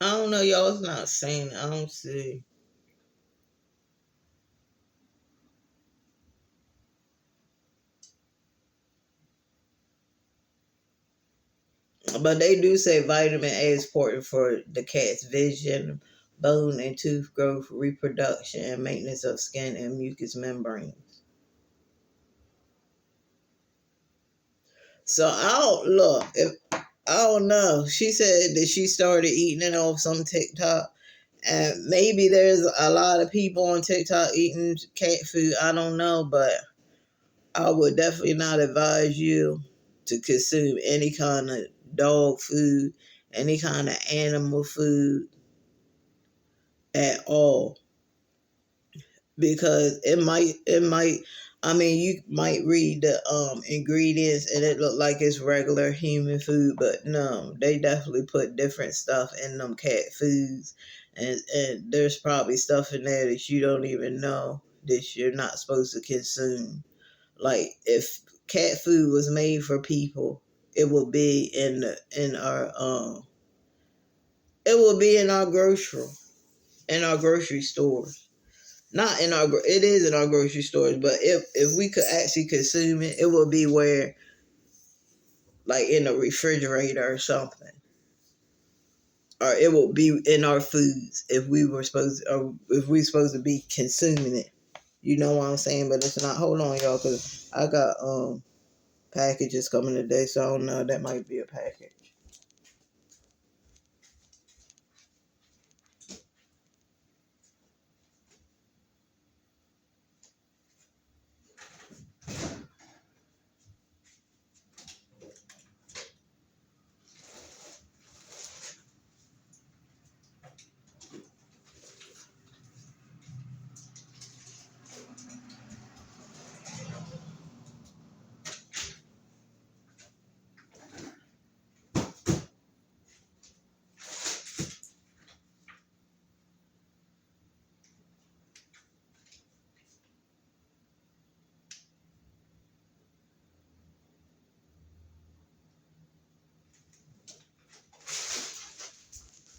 S1: I don't know, y'all. It's not saying. I don't see. But they do say vitamin A is important for the cat's vision, bone and tooth growth, reproduction, and maintenance of skin and mucous membranes. So I don't look. If I don't know, she said that she started eating it off some TikTok, and maybe there's a lot of people on TikTok eating cat food. I don't know, but I would definitely not advise you to consume any kind of dog food, any kind of animal food at all, because it might I mean, you might read the ingredients and it look like it's regular human food, but no, they definitely put different stuff in them cat foods, and there's probably stuff in there that you don't even know that you're not supposed to consume. Like if cat food was made for people, it would be in our it would be in our grocery stores. Not in our it is in our grocery stores, but if we could actually consume it, it would be where, like, in a refrigerator or something, or it would be in our foods if we were supposed to, or if we supposed to be consuming it. You know what I'm saying? But it's not. Hold on, y'all, because I got packages coming today, so I don't know. That might be a package.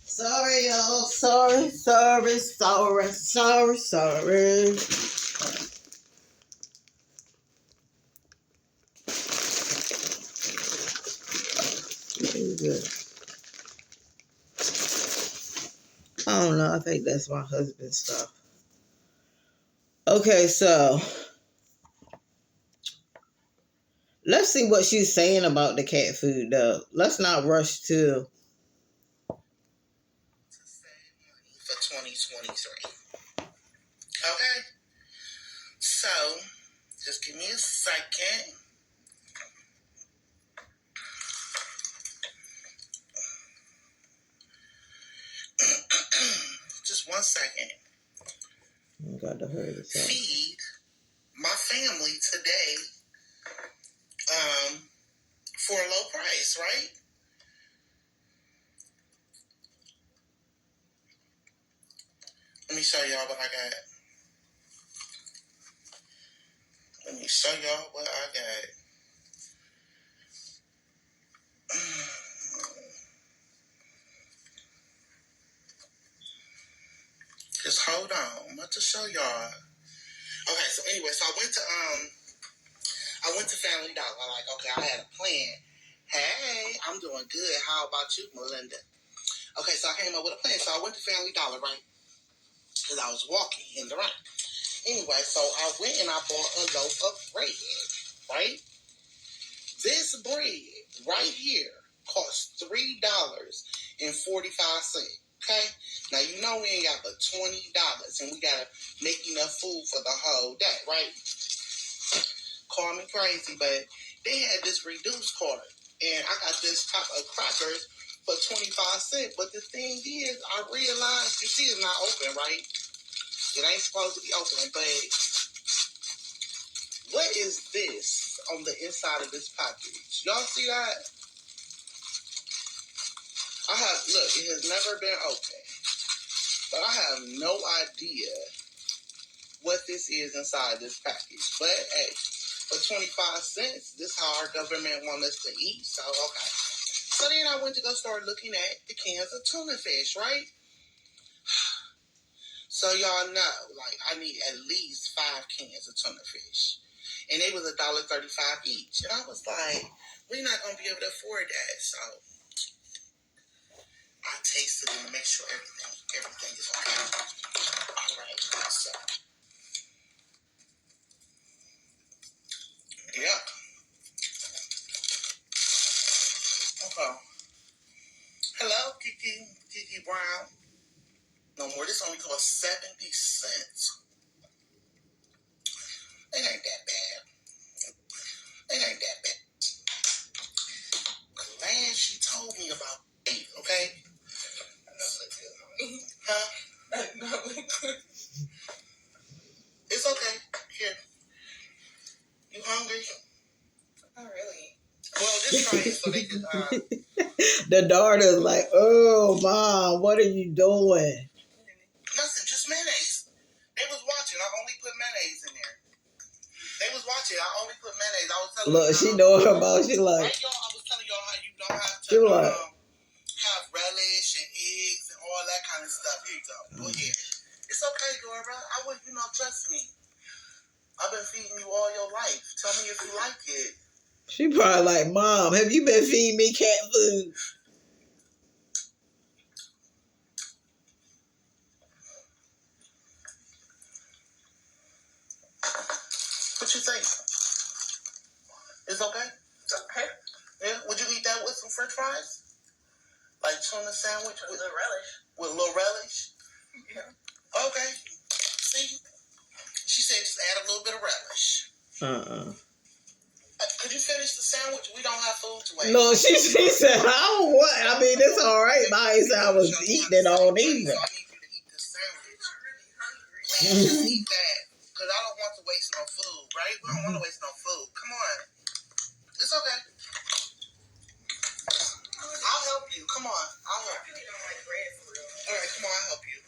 S1: Sorry, y'all. Sorry. Good. I don't know. I think that's my husband's stuff. Okay, so let's see what she's saying about the cat food, though. Let's not rush to. For 2023. Okay? So, just give me a second. Just 1 second. I got to hurry this up. Feed my family today for a low price, right? Let me show y'all what I got. Let me show y'all what I got. Just hold on. I'm about to show y'all. Okay, so anyway, so I went to Family Dollar. Like, okay, I had a plan. Hey, I'm doing good. How about you, Melinda? Okay, so I came up with a plan. So I went to Family Dollar, right? Because I was walking in the rain. Anyway, so I went and I bought a loaf of bread, right? This bread right here costs $3.45. Okay? Now, you know we ain't got but $20 and we got to make enough food for the whole day, right? Call me crazy, but they had this reduced card. And I got this top of crackers for 25 cents. But the thing is, I realized, you see it's not open, right? It ain't supposed to be open, but what is this on the inside of this package? Y'all see that? Look, it has never been open. But I have no idea what this is inside this package. But hey, for 25 cents, this is how our government wants us to eat. So, okay. So then I went to go start looking at the cans of tuna fish, right? So y'all know, like, I need at least 5 cans of tuna fish. And it was $1.35 each. And I was like, we're not going to be able to afford that. So
S3: taste it and make sure everything is okay. All right, so yeah, okay. Hello, Kiki Brown. No more. This only costs 70 cents. It ain't that bad. It ain't that bad. The land she told me about, okay? Huh? It's okay. Here. You hungry? Not really. Well, just try it so they could.
S1: The daughter's like, oh, Mom, what are you doing?
S3: Nothing, just mayonnaise. They was watching. I only put mayonnaise in there. They was watching. I only put mayonnaise. I was telling
S1: Look,
S3: you.
S1: she know her about. She like.
S3: Right, y'all? I was telling y'all how you don't have to
S1: She like.
S3: have relish and eggs and all that kind of stuff. Here you go. Go ahead. It's okay, Dora. I would, trust me. I've been feeding you all your life. Tell me if you like it.
S1: She probably like, Mom, have you been feeding me cat food?
S3: What you think? It's okay? It's okay. Yeah? Would you eat that with some french fries? Like tuna sandwich? With a little relish. With a little relish? Yeah. Okay. See? She said just add a little bit of relish. Could you finish the sandwich? We don't have food to waste.
S1: No, she said, I don't want. I mean, it's all right. My I was eating it all evening.
S3: So I need you to eat this sandwich. Please just eat that. Because I don't want to waste no food, right? We don't want to waste no food. Come on. It's okay. I'll help you. Come on. I'll help you. All right, come on. I'll help you.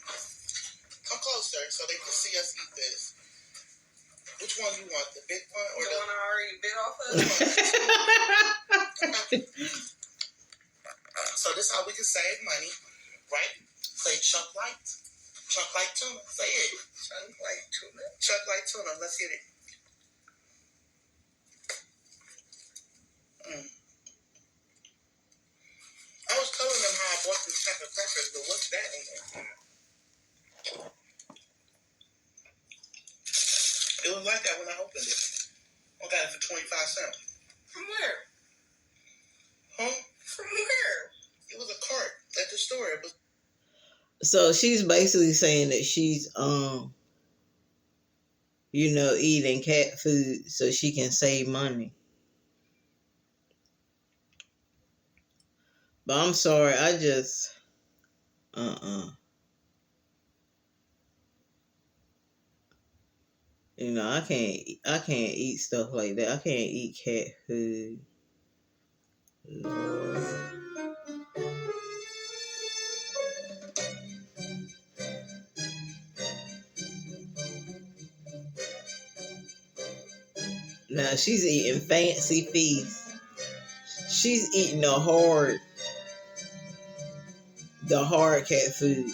S3: Come closer so they can see us eat this. Which one you want? The big one or the one I already bit off of? So this is how we can save money, right? Say chunk like tuna. Say it. Chunk like tuna. Chunk like tuna. Let's get it. I was telling them how I bought this type of crackers, but what's that in there? It was like that when I opened it. I got it for 25 cents. From where? Huh? From where? It was a cart at the store. It was.
S1: So she's basically saying that she's eating cat food so she can save money. But I'm sorry, I just I can't eat stuff like that. I can't eat cat food. Lord. Now she's eating fancy feast. She's eating the hard cat food.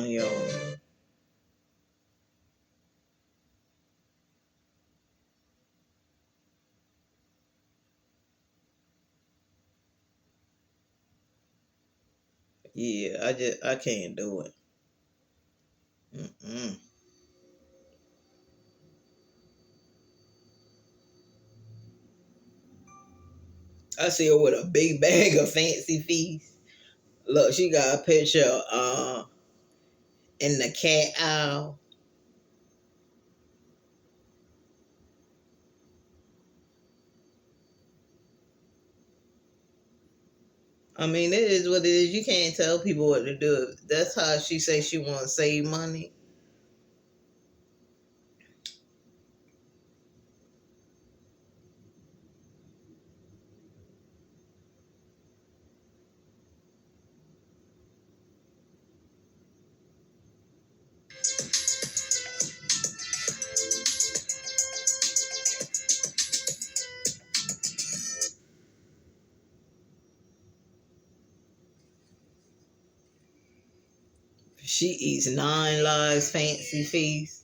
S1: Y'all. Yeah, I can't do it. I see her with a big bag of fancy feast. Look, she got a picture in the cat aisle. I mean, it is what it is. You can't tell people what to do. That's how she says she wants to save money. She eats 9 Lives Fancy Feast.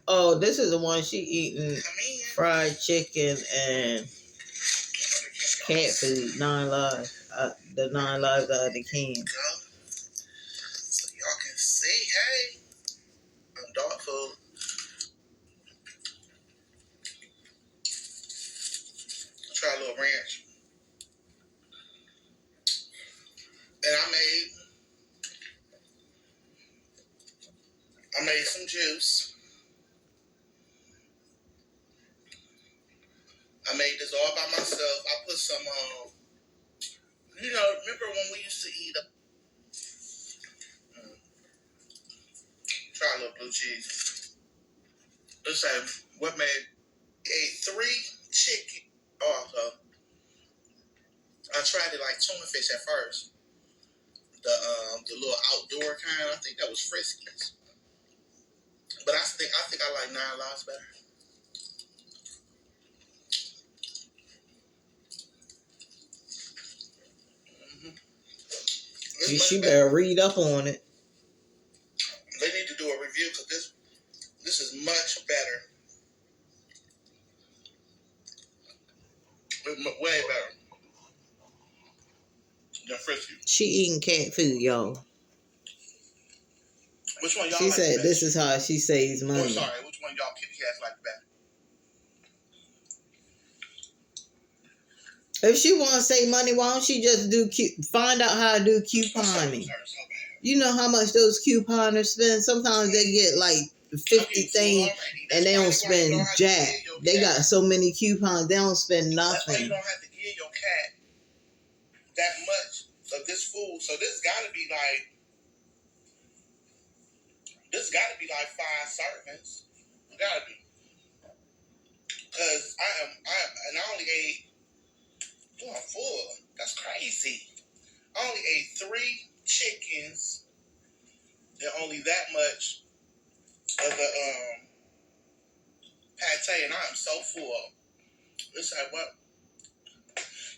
S1: Oh, this is the one she eating fried chicken and cat food. 9 Lives. The 9 Lives out of the can.
S3: So y'all can see, hey, I'm dog food. Try a little ranch. And I made some juice. I made this all by myself. I put some, remember when we used to eat try a little blue cheese. Let's say what made a 3 chicken. Oh, I tried it like tuna fish at first. The little outdoor kind. I think that was Friskies. But I think I like 9 Lives better.
S1: She better read up on it.
S3: They need to do a review because this is much better. Way better than Frisky.
S1: She eating cat food, y'all.
S3: Which one y'all
S1: She
S3: like
S1: said
S3: the
S1: this
S3: best?
S1: is how she saves money.
S3: Oh, sorry. Which one y'all kitty cats like the best?
S1: If she want to save money, why don't she just find out how to do couponing? You know how much those couponers spend? Sometimes they get like 50 things and they don't spend jack. They got so many coupons, they don't spend
S3: That's why
S1: nothing.
S3: you don't have to give your cat that much of this food. So this gotta be like 5 servings. It gotta be. Cause I only ate. Oh, I'm full. That's crazy. I only ate 3 chickens and only that much of the pate, and I am so full. It's like what?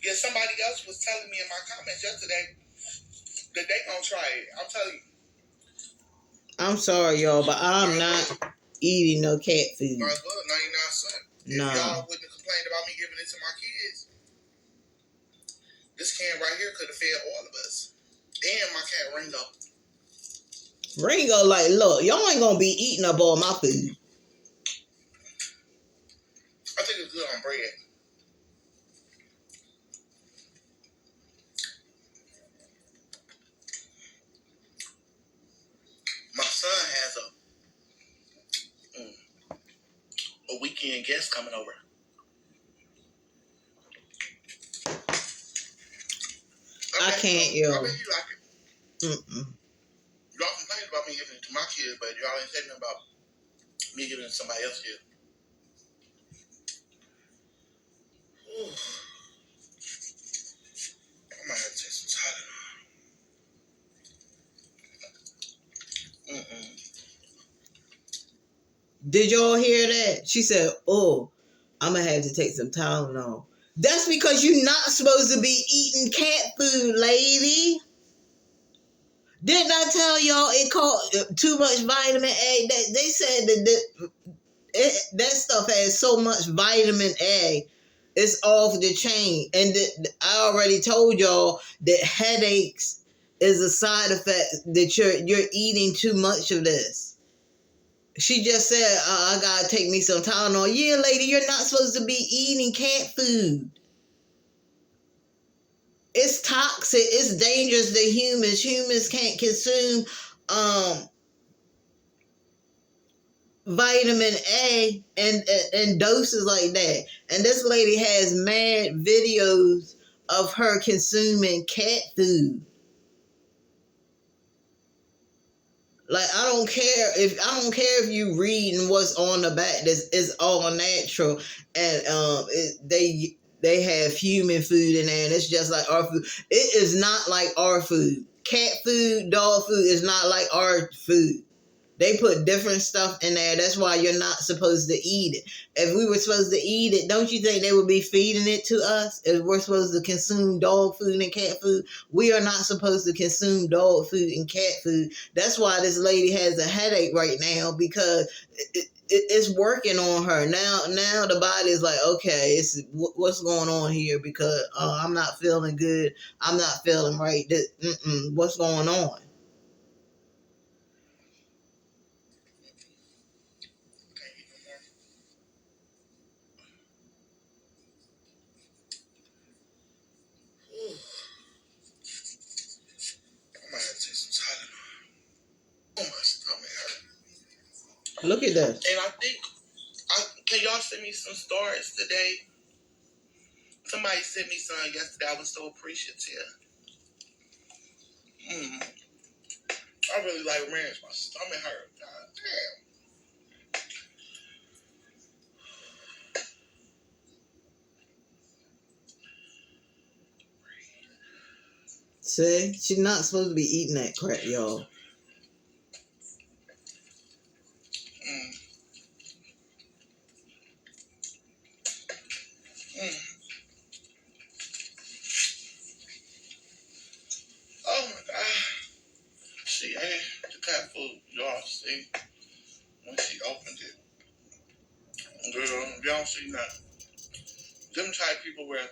S3: Yeah, somebody else was telling me in my comments yesterday that they gonna try it. I'm telling you.
S1: I'm sorry, y'all, but I'm not eating no cat food.
S3: Might as well, 99 cents. If y'all wouldn't have complained about me giving it to my kids, this can right here could have fed all of us. And my cat Ringo.
S1: Ringo, like, look, y'all ain't gonna be eating up all my food.
S3: I think it's good on bread. My son has a weekend guest coming over.
S1: I can't, yo.
S3: I bet you like it.
S1: Mm-mm.
S3: Y'all complained about me giving it to my kids, but y'all ain't saying nothing about me giving it to somebody else's kid. Ooh. I might have to take some Tylenol.
S1: Did y'all hear that? She said, oh, I'm gonna have to take some Tylenol. That's because you're not supposed to be eating cat food, lady. Didn't I tell y'all it caught too much vitamin A? They said that stuff has so much vitamin A, it's off the chain. And I already told y'all that headaches is a side effect that you're eating too much of this. She just said, I gotta take me some Tylenol. Yeah, lady, you're not supposed to be eating cat food. It's toxic. It's dangerous to humans. Humans can't consume vitamin A and doses like that. And this lady has mad videos of her consuming cat food. Like, I don't care if you reading what's on the back. This is all natural, and they have human food in there, and it's just like our food. It is not like our food. Cat food, dog food is not like our food. They put different stuff in there. That's why you're not supposed to eat it. If we were supposed to eat it, don't you think they would be feeding it to us? If we're supposed to consume dog food and cat food, we are not supposed to consume dog food and cat food. That's why this lady has a headache right now, because it's working on her now. The body is like, okay, it's what's going on here, because I'm not feeling good, I'm not feeling right. What's going on?
S3: I might have to take some Tylenol. Oh, my stomach hurt.
S1: Look at that.
S3: And I think, can y'all send me some stories today? Somebody sent me some yesterday. I was so appreciative. I really like ranch. My stomach hurt. God damn.
S1: See, she's not supposed to be eating that crap, y'all.
S3: Oh my God. She ate the cat food, y'all see, when she opened it. Girl, if y'all don't see nothing. Them type people where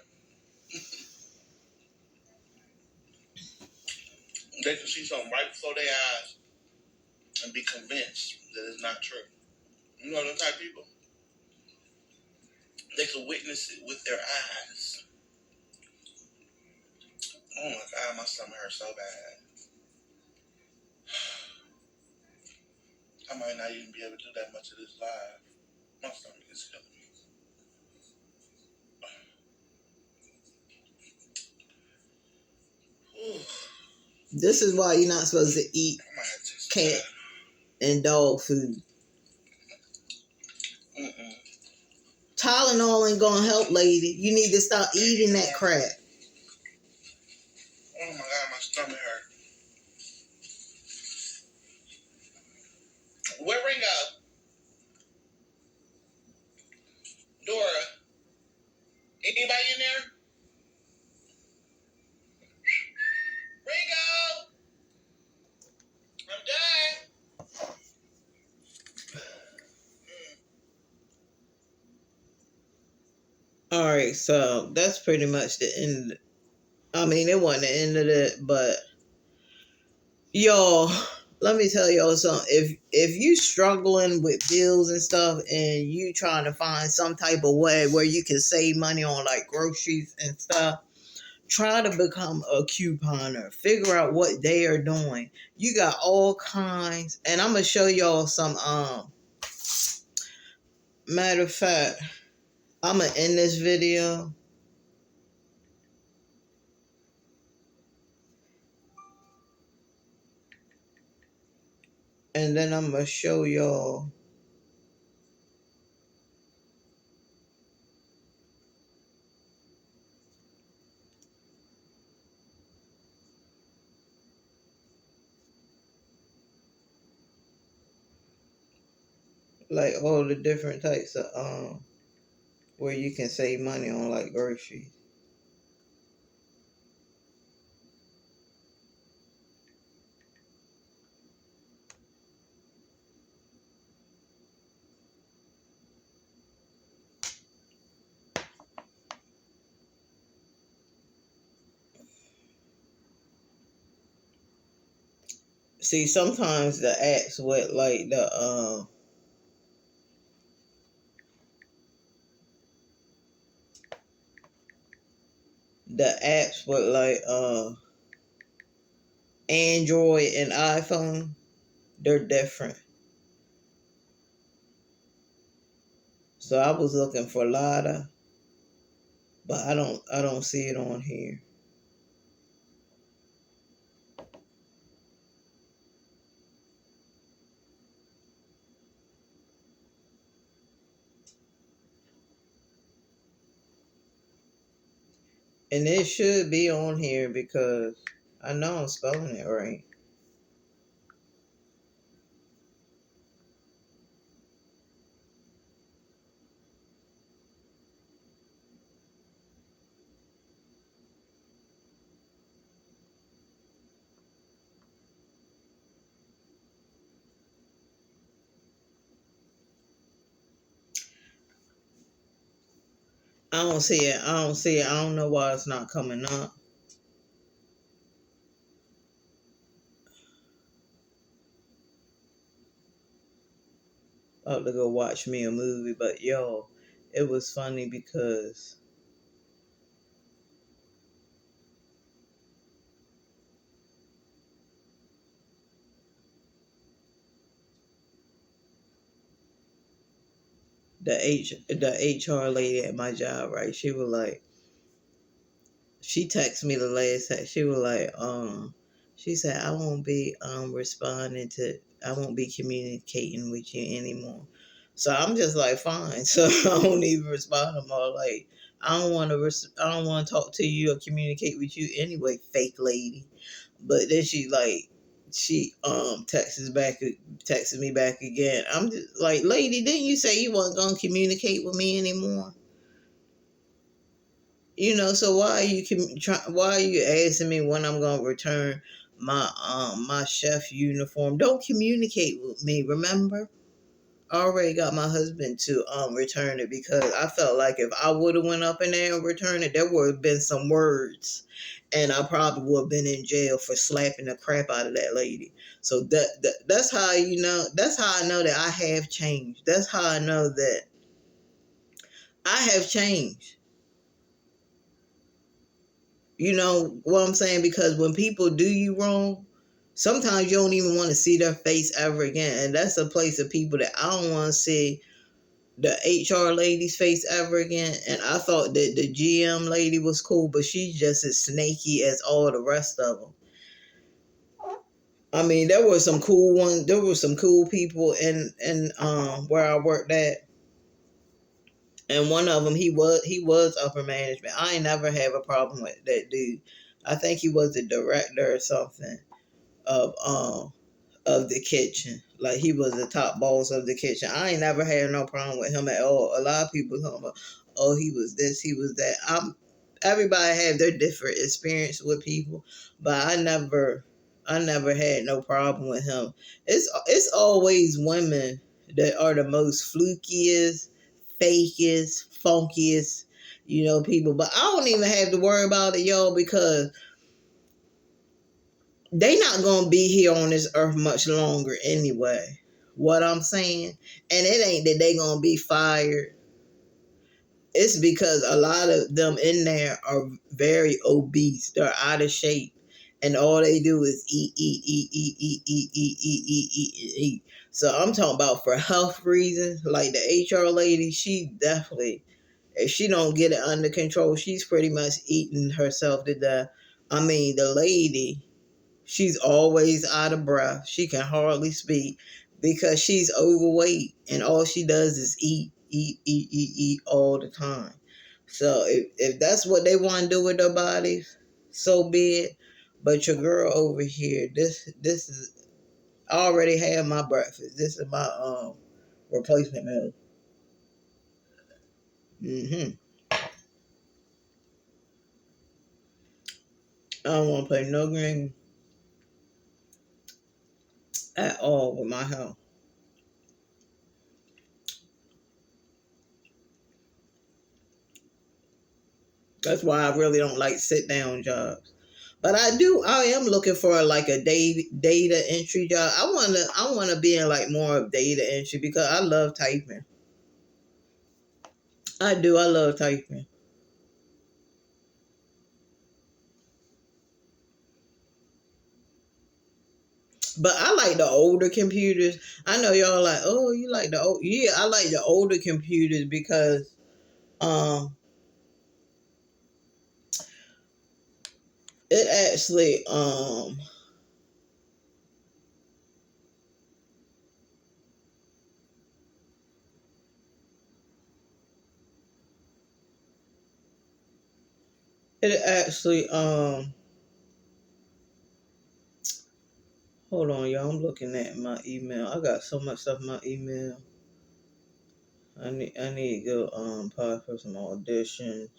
S3: they can see something right before their eyes and be convinced that it's not true. You know them type people? They can witness it with their eyes. Oh my God, my stomach hurts so bad. I might not even be able to do that much of this live. My stomach is killing me. Ooh.
S1: This is why you're not supposed to eat
S3: I might have to take some
S1: cat and dog food. Tylenol ain't gonna help, lady. You need to stop eating that crap.
S3: Oh my God, my stomach hurt. Where Ringo? Dora? Anybody in there? Ringo! I'm done.
S1: Alright, so that's pretty much the end. I mean, it wasn't the end of it, but y'all, let me tell y'all something. If you struggling with bills and stuff, and you trying to find some type of way where you can save money on like groceries and stuff, try to become a couponer. Figure out what they are doing. You got all kinds, and I'm gonna show y'all some. Matter of fact, I'm gonna end this video. And then I'm gonna show y'all like all the different types of where you can save money on like groceries. See, sometimes the apps with like the apps with like Android and iPhone, they're different. So I was looking for Lada, but I don't see it on here. And it should be on here because I know I'm spelling it right. I don't see it. I don't see it. I don't know why it's not coming up. I have to go watch me a movie, but yo, it was funny because the HR lady at my job, right? She texted me the last time. She was like, she said, I won't be I won't be communicating with you anymore. So I'm just like, fine. So I don't even respond no more. Like, I don't want to talk to you or communicate with you anyway, fake lady. But then she texted me back again. I'm just like, lady, didn't you say you weren't gonna communicate with me anymore? So why are you asking me when I'm gonna return my chef uniform? Don't communicate with me, remember? I already got my husband to return it because I felt like if I would have went up in there and returned it, there would have been some words, and I probably would have been in jail for slapping the crap out of that lady. So that's how that's how I know that I have changed. That's how I know that I have changed. You know what I'm saying? Because when people do you wrong, sometimes you don't even want to see their face ever again. And that's a place of people that I don't want to see the HR lady's face ever again. And I thought that the GM lady was cool, but she's just as snaky as all the rest of them. I mean, there were some cool ones. There were some cool people in where I worked at. And one of them, he was upper management. I ain't never have a problem with that dude. I think he was the director or something of the kitchen. Like he was the top boss of the kitchen. I ain't never had no problem with him at all. A lot of people talking about, oh, he was this, he was that. Everybody have their different experience with people, but I never had no problem with him. It's always women that are the most flukiest, fakest, funkiest, people. But I don't even have to worry about it, y'all, because they not gonna be here on this earth much longer anyway. What I'm saying, and it ain't that they gonna be fired. It's because a lot of them in there are very obese. They're out of shape, and all they do is eat, eat, eat, eat, eat, eat, eat, eat, eat, eat, eat. So I'm talking about for health reasons. Like the HR lady, she definitely, if she don't get it under control, she's pretty much eating herself to death. I mean, the lady, she's always out of breath. She can hardly speak because she's overweight and all she does is eat, eat, eat, eat, eat all the time. So if that's what they want to do with their bodies, so be it. But your girl over here, this is I already had my breakfast. This is my replacement meal. I don't want to play no game at all with my health. That's why I really don't like sit down jobs. But I am looking for like a data entry job. I wanna be in like more of data entry because I love typing. I love typing. But I like the older computers. I know y'all like, oh, you like the old, yeah, I like the older computers because um it actually it actually hold on, y'all. I'm looking at my email. I got so much stuff in my email. I need to go apply for some auditions.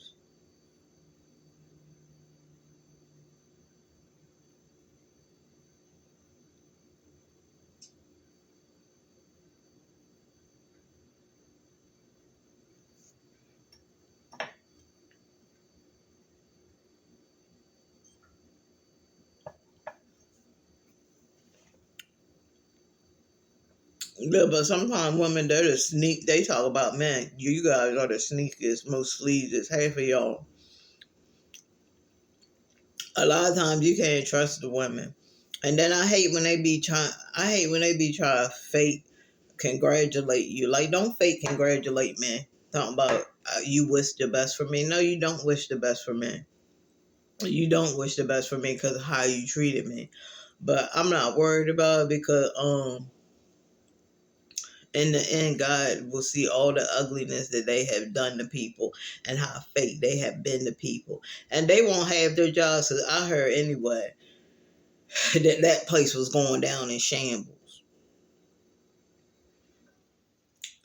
S1: Yeah, but sometimes women, they're the sneak. They talk about, man, you guys are the sneakiest, most sleaziest. Half of y'all. A lot of times you can't trust the women. And then I hate when they be trying. I hate when they be trying to fake congratulate you. Like, don't fake congratulate me. Talking about you wish the best for me. No, you don't wish the best for me. You don't wish the best for me because of how you treated me. But I'm not worried about it because in the end, God will see all the ugliness that they have done to people and how fake they have been to people. And they won't have their jobs. Because I heard anyway that that place was going down in shambles.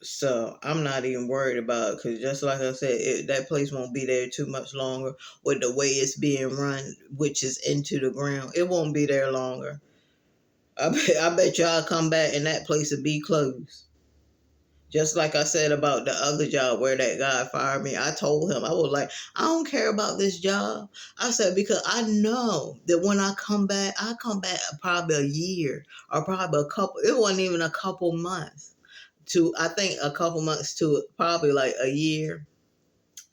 S1: So I'm not even worried about it because just like I said, that place won't be there too much longer with the way it's being run, which is into the ground. It won't be there longer. I bet y'all come back and that place will be closed. Just like I said about the other job where that guy fired me, I told him, I was like, I don't care about this job. I said, because I know that when I come back probably a year or probably it wasn't even a couple months to, I think a couple months to probably like a year.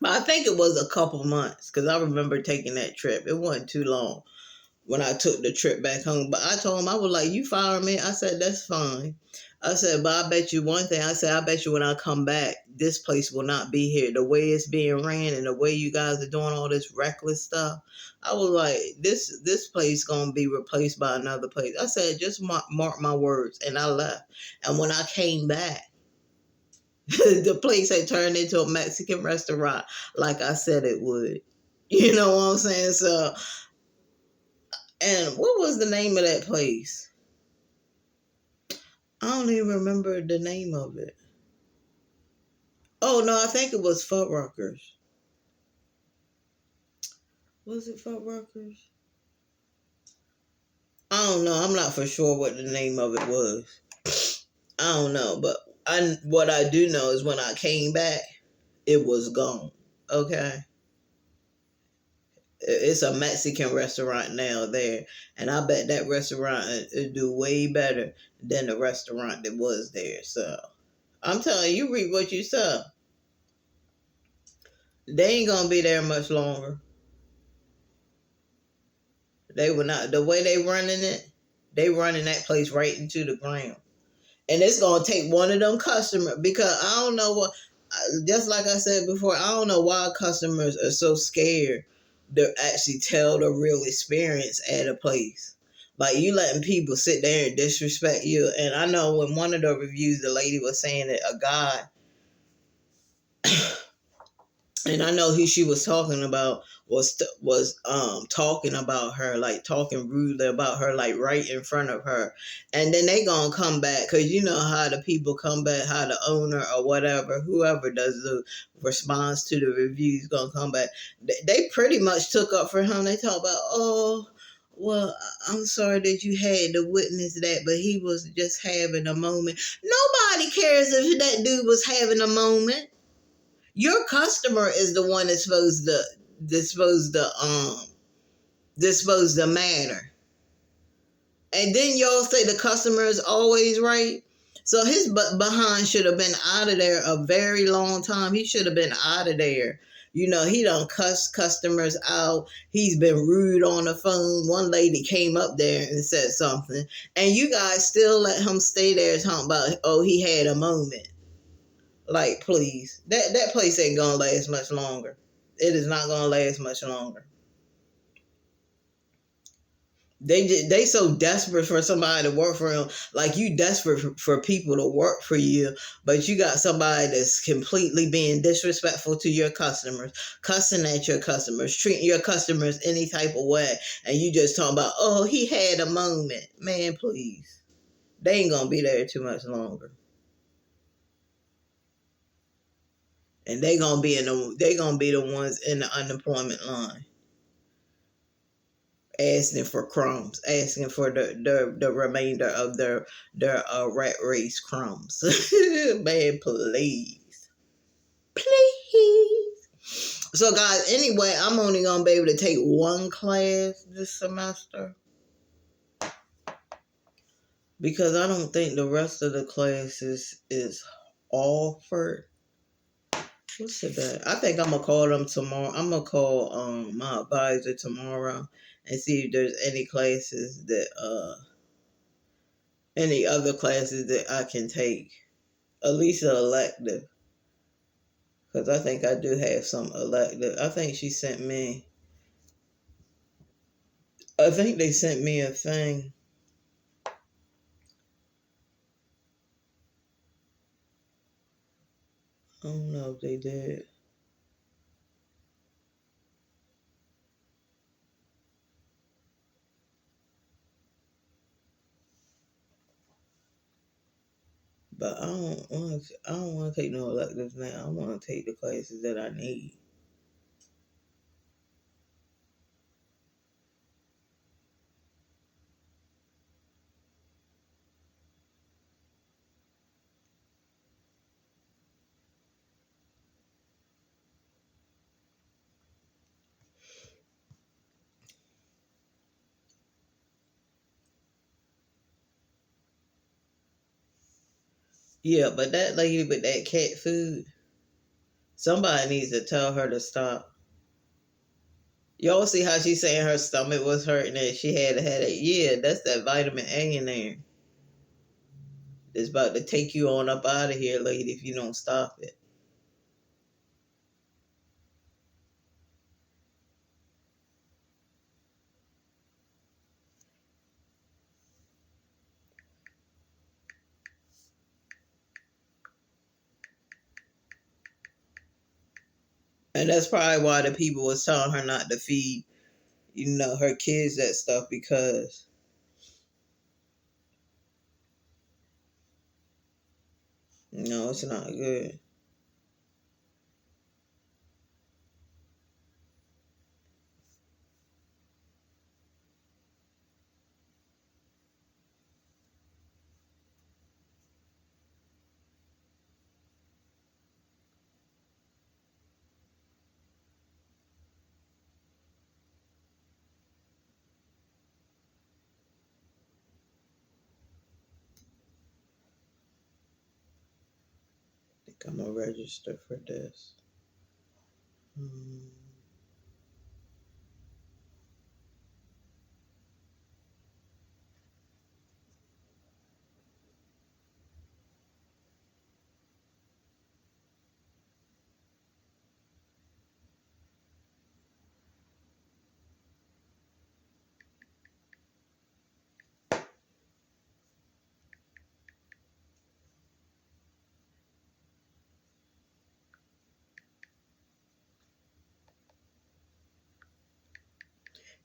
S1: But I think it was a couple months because I remember taking that trip. It wasn't too long when I took the trip back home. But I told him, I was like, you fired me? I said, that's fine. I said, but I bet you one thing. I said, I bet you when I come back, this place will not be here. The way it's being ran and the way you guys are doing all this reckless stuff. I was like, this place going to be replaced by another place. I said, just mark my words. And I left. And when I came back, the place had turned into a Mexican restaurant like I said it would. You know what I'm saying? So, and what was the name of that place? I don't even remember the name of it. Oh, no, I think it was Fuddruckers. Was it Fuddruckers? I don't know. I'm not for sure what the name of it was. I don't know. But what I do know is when I came back, it was gone. Okay? It's a Mexican restaurant now there. And I bet that restaurant would do way better than the restaurant that was there. So, I'm telling you, reap what you sow. They ain't gonna be there much longer. They were not the way they running it. They running that place right into the ground, and it's gonna take one of them customers because I don't know what. Just like I said before, I don't know why customers are so scared to actually tell the real experience at a place. Like you letting people sit there and disrespect you. And I know when one of the reviews, the lady was saying that a guy and I know who she was talking about was talking about her, like talking rudely about her, like right in front of her, and then they gonna come back because you know how the people come back, how the owner or whatever, whoever does the response to the reviews gonna come back. They pretty much took up for him. They talk about, oh, well, I'm sorry that you had to witness that, but he was just having a moment. Nobody cares if that dude was having a moment. Your customer is the one that's supposed to matter. And then y'all say the customer is always right. So his behind should have been out of there a very long time. He should have been out of there. You know, he done cuss customers out. He's been rude on the phone. One lady came up there and said something. And you guys still let him stay there talking about, oh, he had a moment. Like, please, that place ain't gonna last much longer. It is not gonna last much longer. They so desperate for somebody to work for them. Like you desperate for people to work for you, but you got somebody that's completely being disrespectful to your customers, cussing at your customers, treating your customers any type of way, and you just talking about, oh, he had a moment. Man, please, they ain't gonna be there too much longer. And they gonna be the ones in the unemployment line, asking for crumbs, asking for the remainder of their rat race crumbs. Man, please, please. So guys, anyway, I'm only gonna be able to take one class this semester. because I don't think the rest of the classes is offered. What's the bad? I think I'm gonna call them tomorrow. I'm gonna call my advisor tomorrow and see if there's any classes that any other classes that I can take, at least an elective, because I think I do have some elective. I think she sent me. I think they sent me a thing. I don't know if they did. But I don't want to. I don't want to take no electives now. I want to take the classes that I need. Yeah, but that lady with that cat food, somebody needs to tell her to stop. Y'all see how she saying her stomach was hurting and she had a headache? Yeah, that's that vitamin A in there. It's about to take you on up out of here, lady, if you don't stop it. And that's probably why the people was telling her not to feed, her kids that stuff, because it's not good. I think I'm gonna register for this.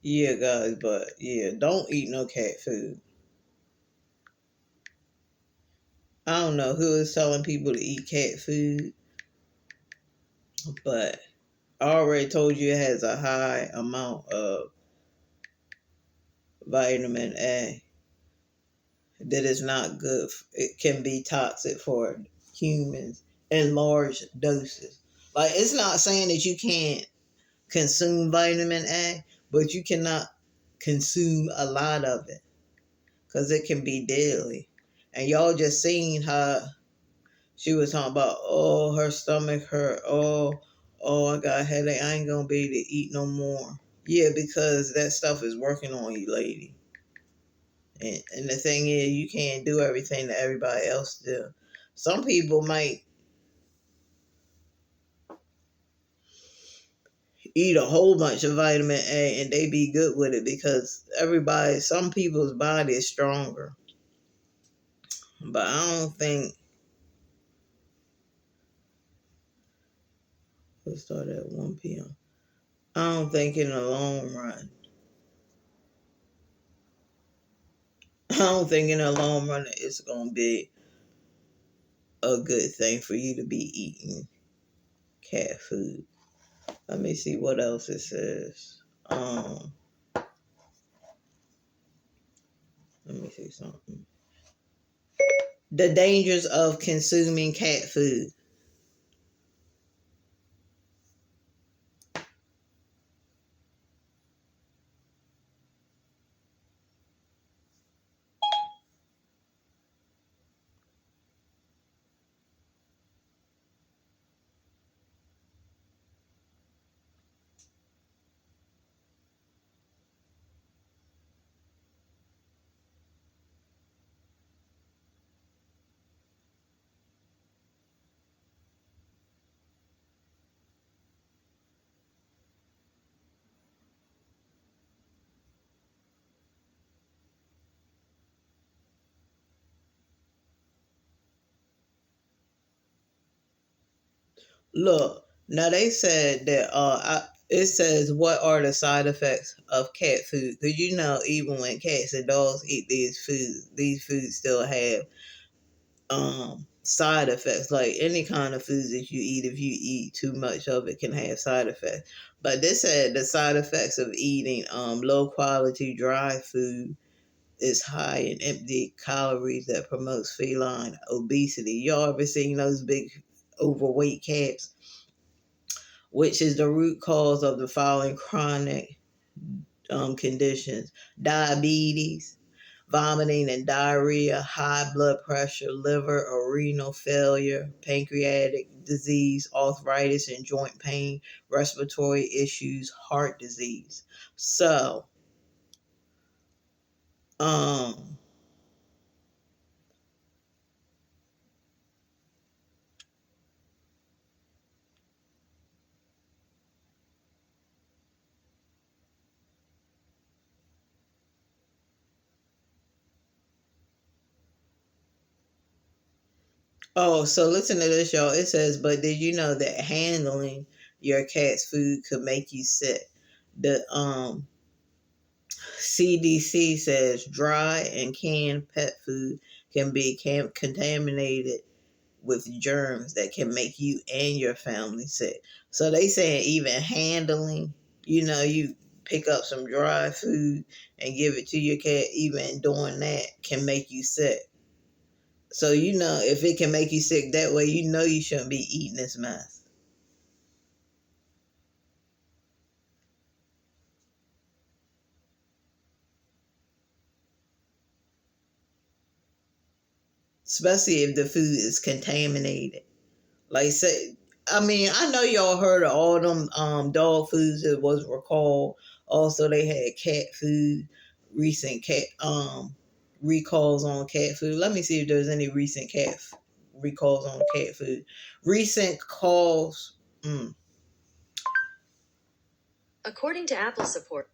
S1: Yeah, guys, but yeah, don't eat no cat food. I don't know who is telling people to eat cat food, but I already told you it has a high amount of vitamin A that is not good. It can be toxic for humans in large doses. Like, it's not saying that you can't consume vitamin A, but you cannot consume a lot of it because it can be deadly. And y'all just seen how she was talking about, oh, her stomach hurt. Oh, I got a headache. I ain't gonna be able to eat no more. Yeah, because that stuff is working on you, lady. And the thing is, you can't do everything that everybody else do. Some people might eat a whole bunch of vitamin A and they be good with it because some people's body is stronger. But I don't think we'll start at 1 p.m. I don't think in the long run. I don't think in the long run it's gonna be a good thing for you to be eating cat food. Let me see what else it says. Let me see something. The dangers of consuming cat food. Look, now they said that it says what are the side effects of cat food? Because you know, even when cats and dogs eat these foods still have side effects. Like any kind of foods that you eat, if you eat too much of it, can have side effects. But this said the side effects of eating low quality dry food is high in empty calories that promotes feline obesity. Y'all ever seen those big overweight cats? Which is the root cause of the following chronic conditions: diabetes, vomiting and diarrhea, high blood pressure, liver or renal failure, pancreatic disease, arthritis and joint pain, respiratory issues, heart disease. So, um, oh, so listen to this, y'all. It says, but did you know that handling your cat's food could make you sick? The CDC says dry and canned pet food can be contaminated with germs that can make you and your family sick. So they saying even handling, you pick up some dry food and give it to your cat, even doing that can make you sick. So if it can make you sick that way, you shouldn't be eating this mess. Especially if the food is contaminated. Like say, I mean, I know y'all heard of all them dog foods that was recalled. Also, they had cat food, recent cat recalls on cat food. Let me see if there's any recent recalls on cat food. Recent calls.
S2: According to Apple support.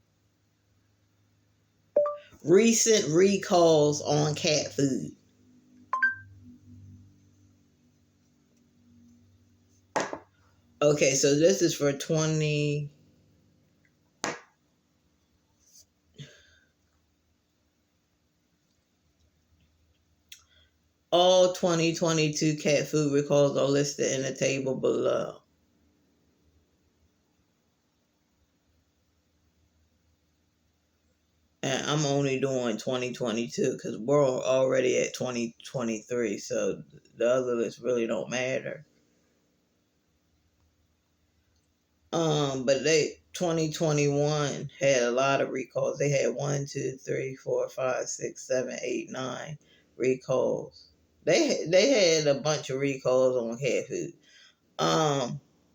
S1: Recent recalls on cat food. Okay, so this is for 20. All 2022 cat food recalls are listed in the table below. And I'm only doing 2022 because we're already at 2023. So the other list really don't matter. But 2021 had a lot of recalls. They had 1, 2, 3, 4, 5, 6, 7, 8, 9 recalls. They had a bunch of recalls on cat food.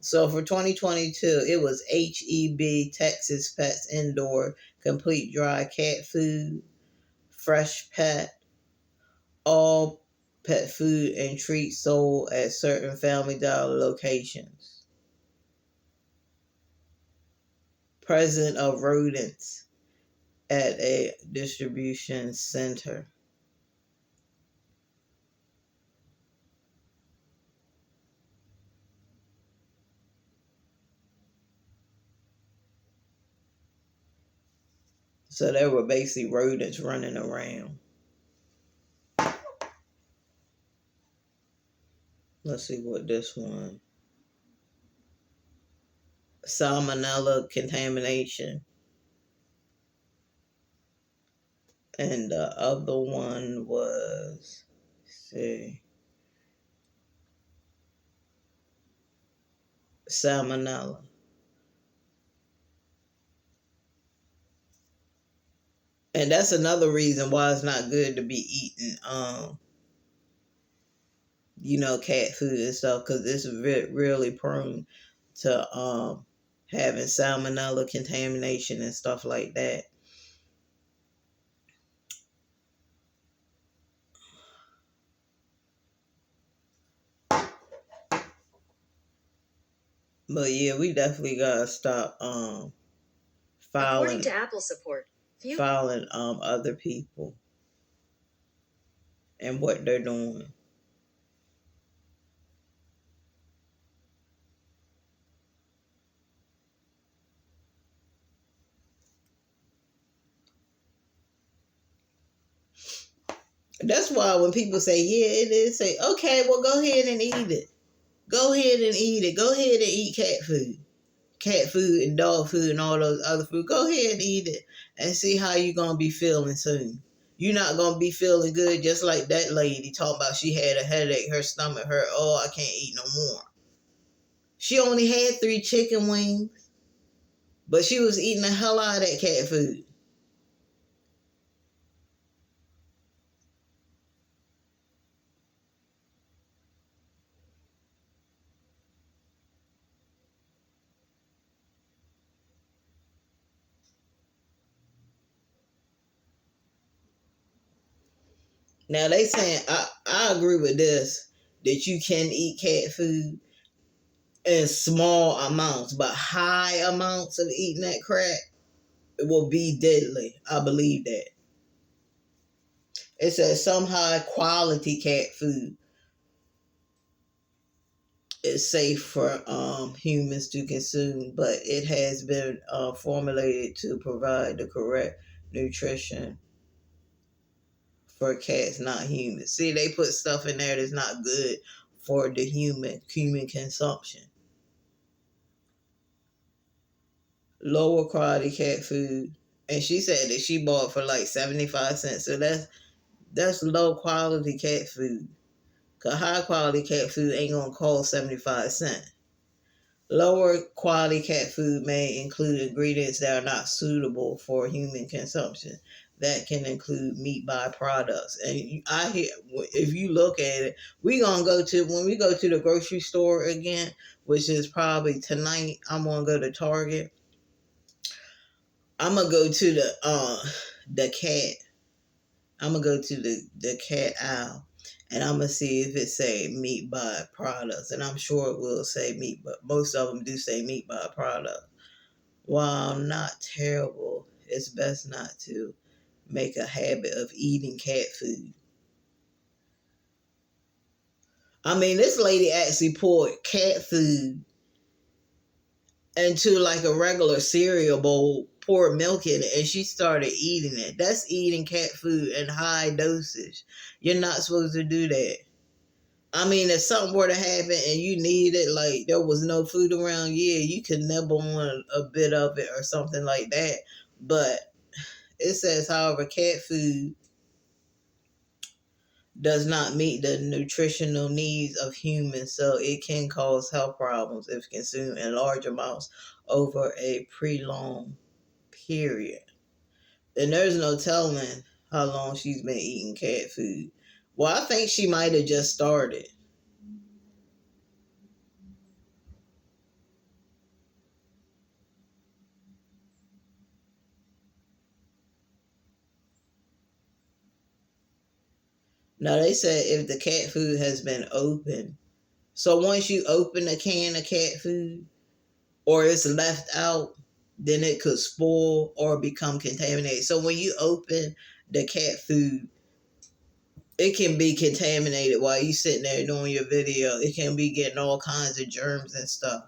S1: So for 2022, it was HEB Texas Pets Indoor Complete Dry Cat Food, Fresh Pet, all pet food and treats sold at certain Family Dollar locations. Present of rodents at a distribution center. So there were basically rodents running around. Let's see what this one. Salmonella contamination. And the other one was, let's see, salmonella. And that's another reason why it's not good to be eating, cat food and stuff, because it's really prone to having salmonella contamination and stuff like that. But yeah, we definitely gotta stop
S2: According
S1: filing
S2: to Apple support.
S1: filing other people and what they're doing. That's why when people say, yeah, it is, say, okay, well, go ahead and eat it. Go ahead and eat it. Go ahead and eat cat food. Cat food and dog food and all those other food. Go ahead and eat it and see how you're going to be feeling soon. You're not going to be feeling good just like that lady talking about she had a headache, her stomach hurt. Oh, I can't eat no more. She only had 3 chicken wings, but she was eating the hell out of that cat food. Now they saying I agree with this, that you can eat cat food in small amounts, but high amounts of eating that crap, it will be deadly. I believe that. It says some high quality cat food is safe for humans to consume, but it has been formulated to provide the correct nutrition for cats, not humans. See, they put stuff in there that's not good for the human consumption. Lower quality cat food, and she said that she bought for like 75 cents. So that's low quality cat food. Cause high quality cat food ain't gonna cost 75 cents. Lower quality cat food may include ingredients that are not suitable for human consumption. That can include meat byproducts. And I hear, if you look at it, when we go to the grocery store again, which is probably tonight, I'm gonna go to Target. I'm gonna go to the cat. I'm gonna go to the cat aisle, and I'm gonna see if it say meat byproducts, and I'm sure it will say meat, but most of them do say meat byproduct. While not terrible, it's best not to make a habit of eating cat food. I mean, this lady actually poured cat food into like a regular cereal bowl, poured milk in it, and she started eating it. That's eating cat food in high dosage. You're not supposed to do that. I mean, if something were to happen and you need it, like there was no food around, yeah, you could nibble on a bit of it or something like that. But it says, however, cat food does not meet the nutritional needs of humans, so it can cause health problems if consumed in large amounts over a prolonged period. And there's no telling how long she's been eating cat food. Well, I think she might have just started. Now, they said if the cat food has been open, so once you open a can of cat food or it's left out, then it could spoil or become contaminated. So when you open the cat food, it can be contaminated while you sitting there doing your video. It can be getting all kinds of germs and stuff.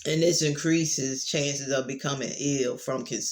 S1: And this increases chances of becoming ill from consuming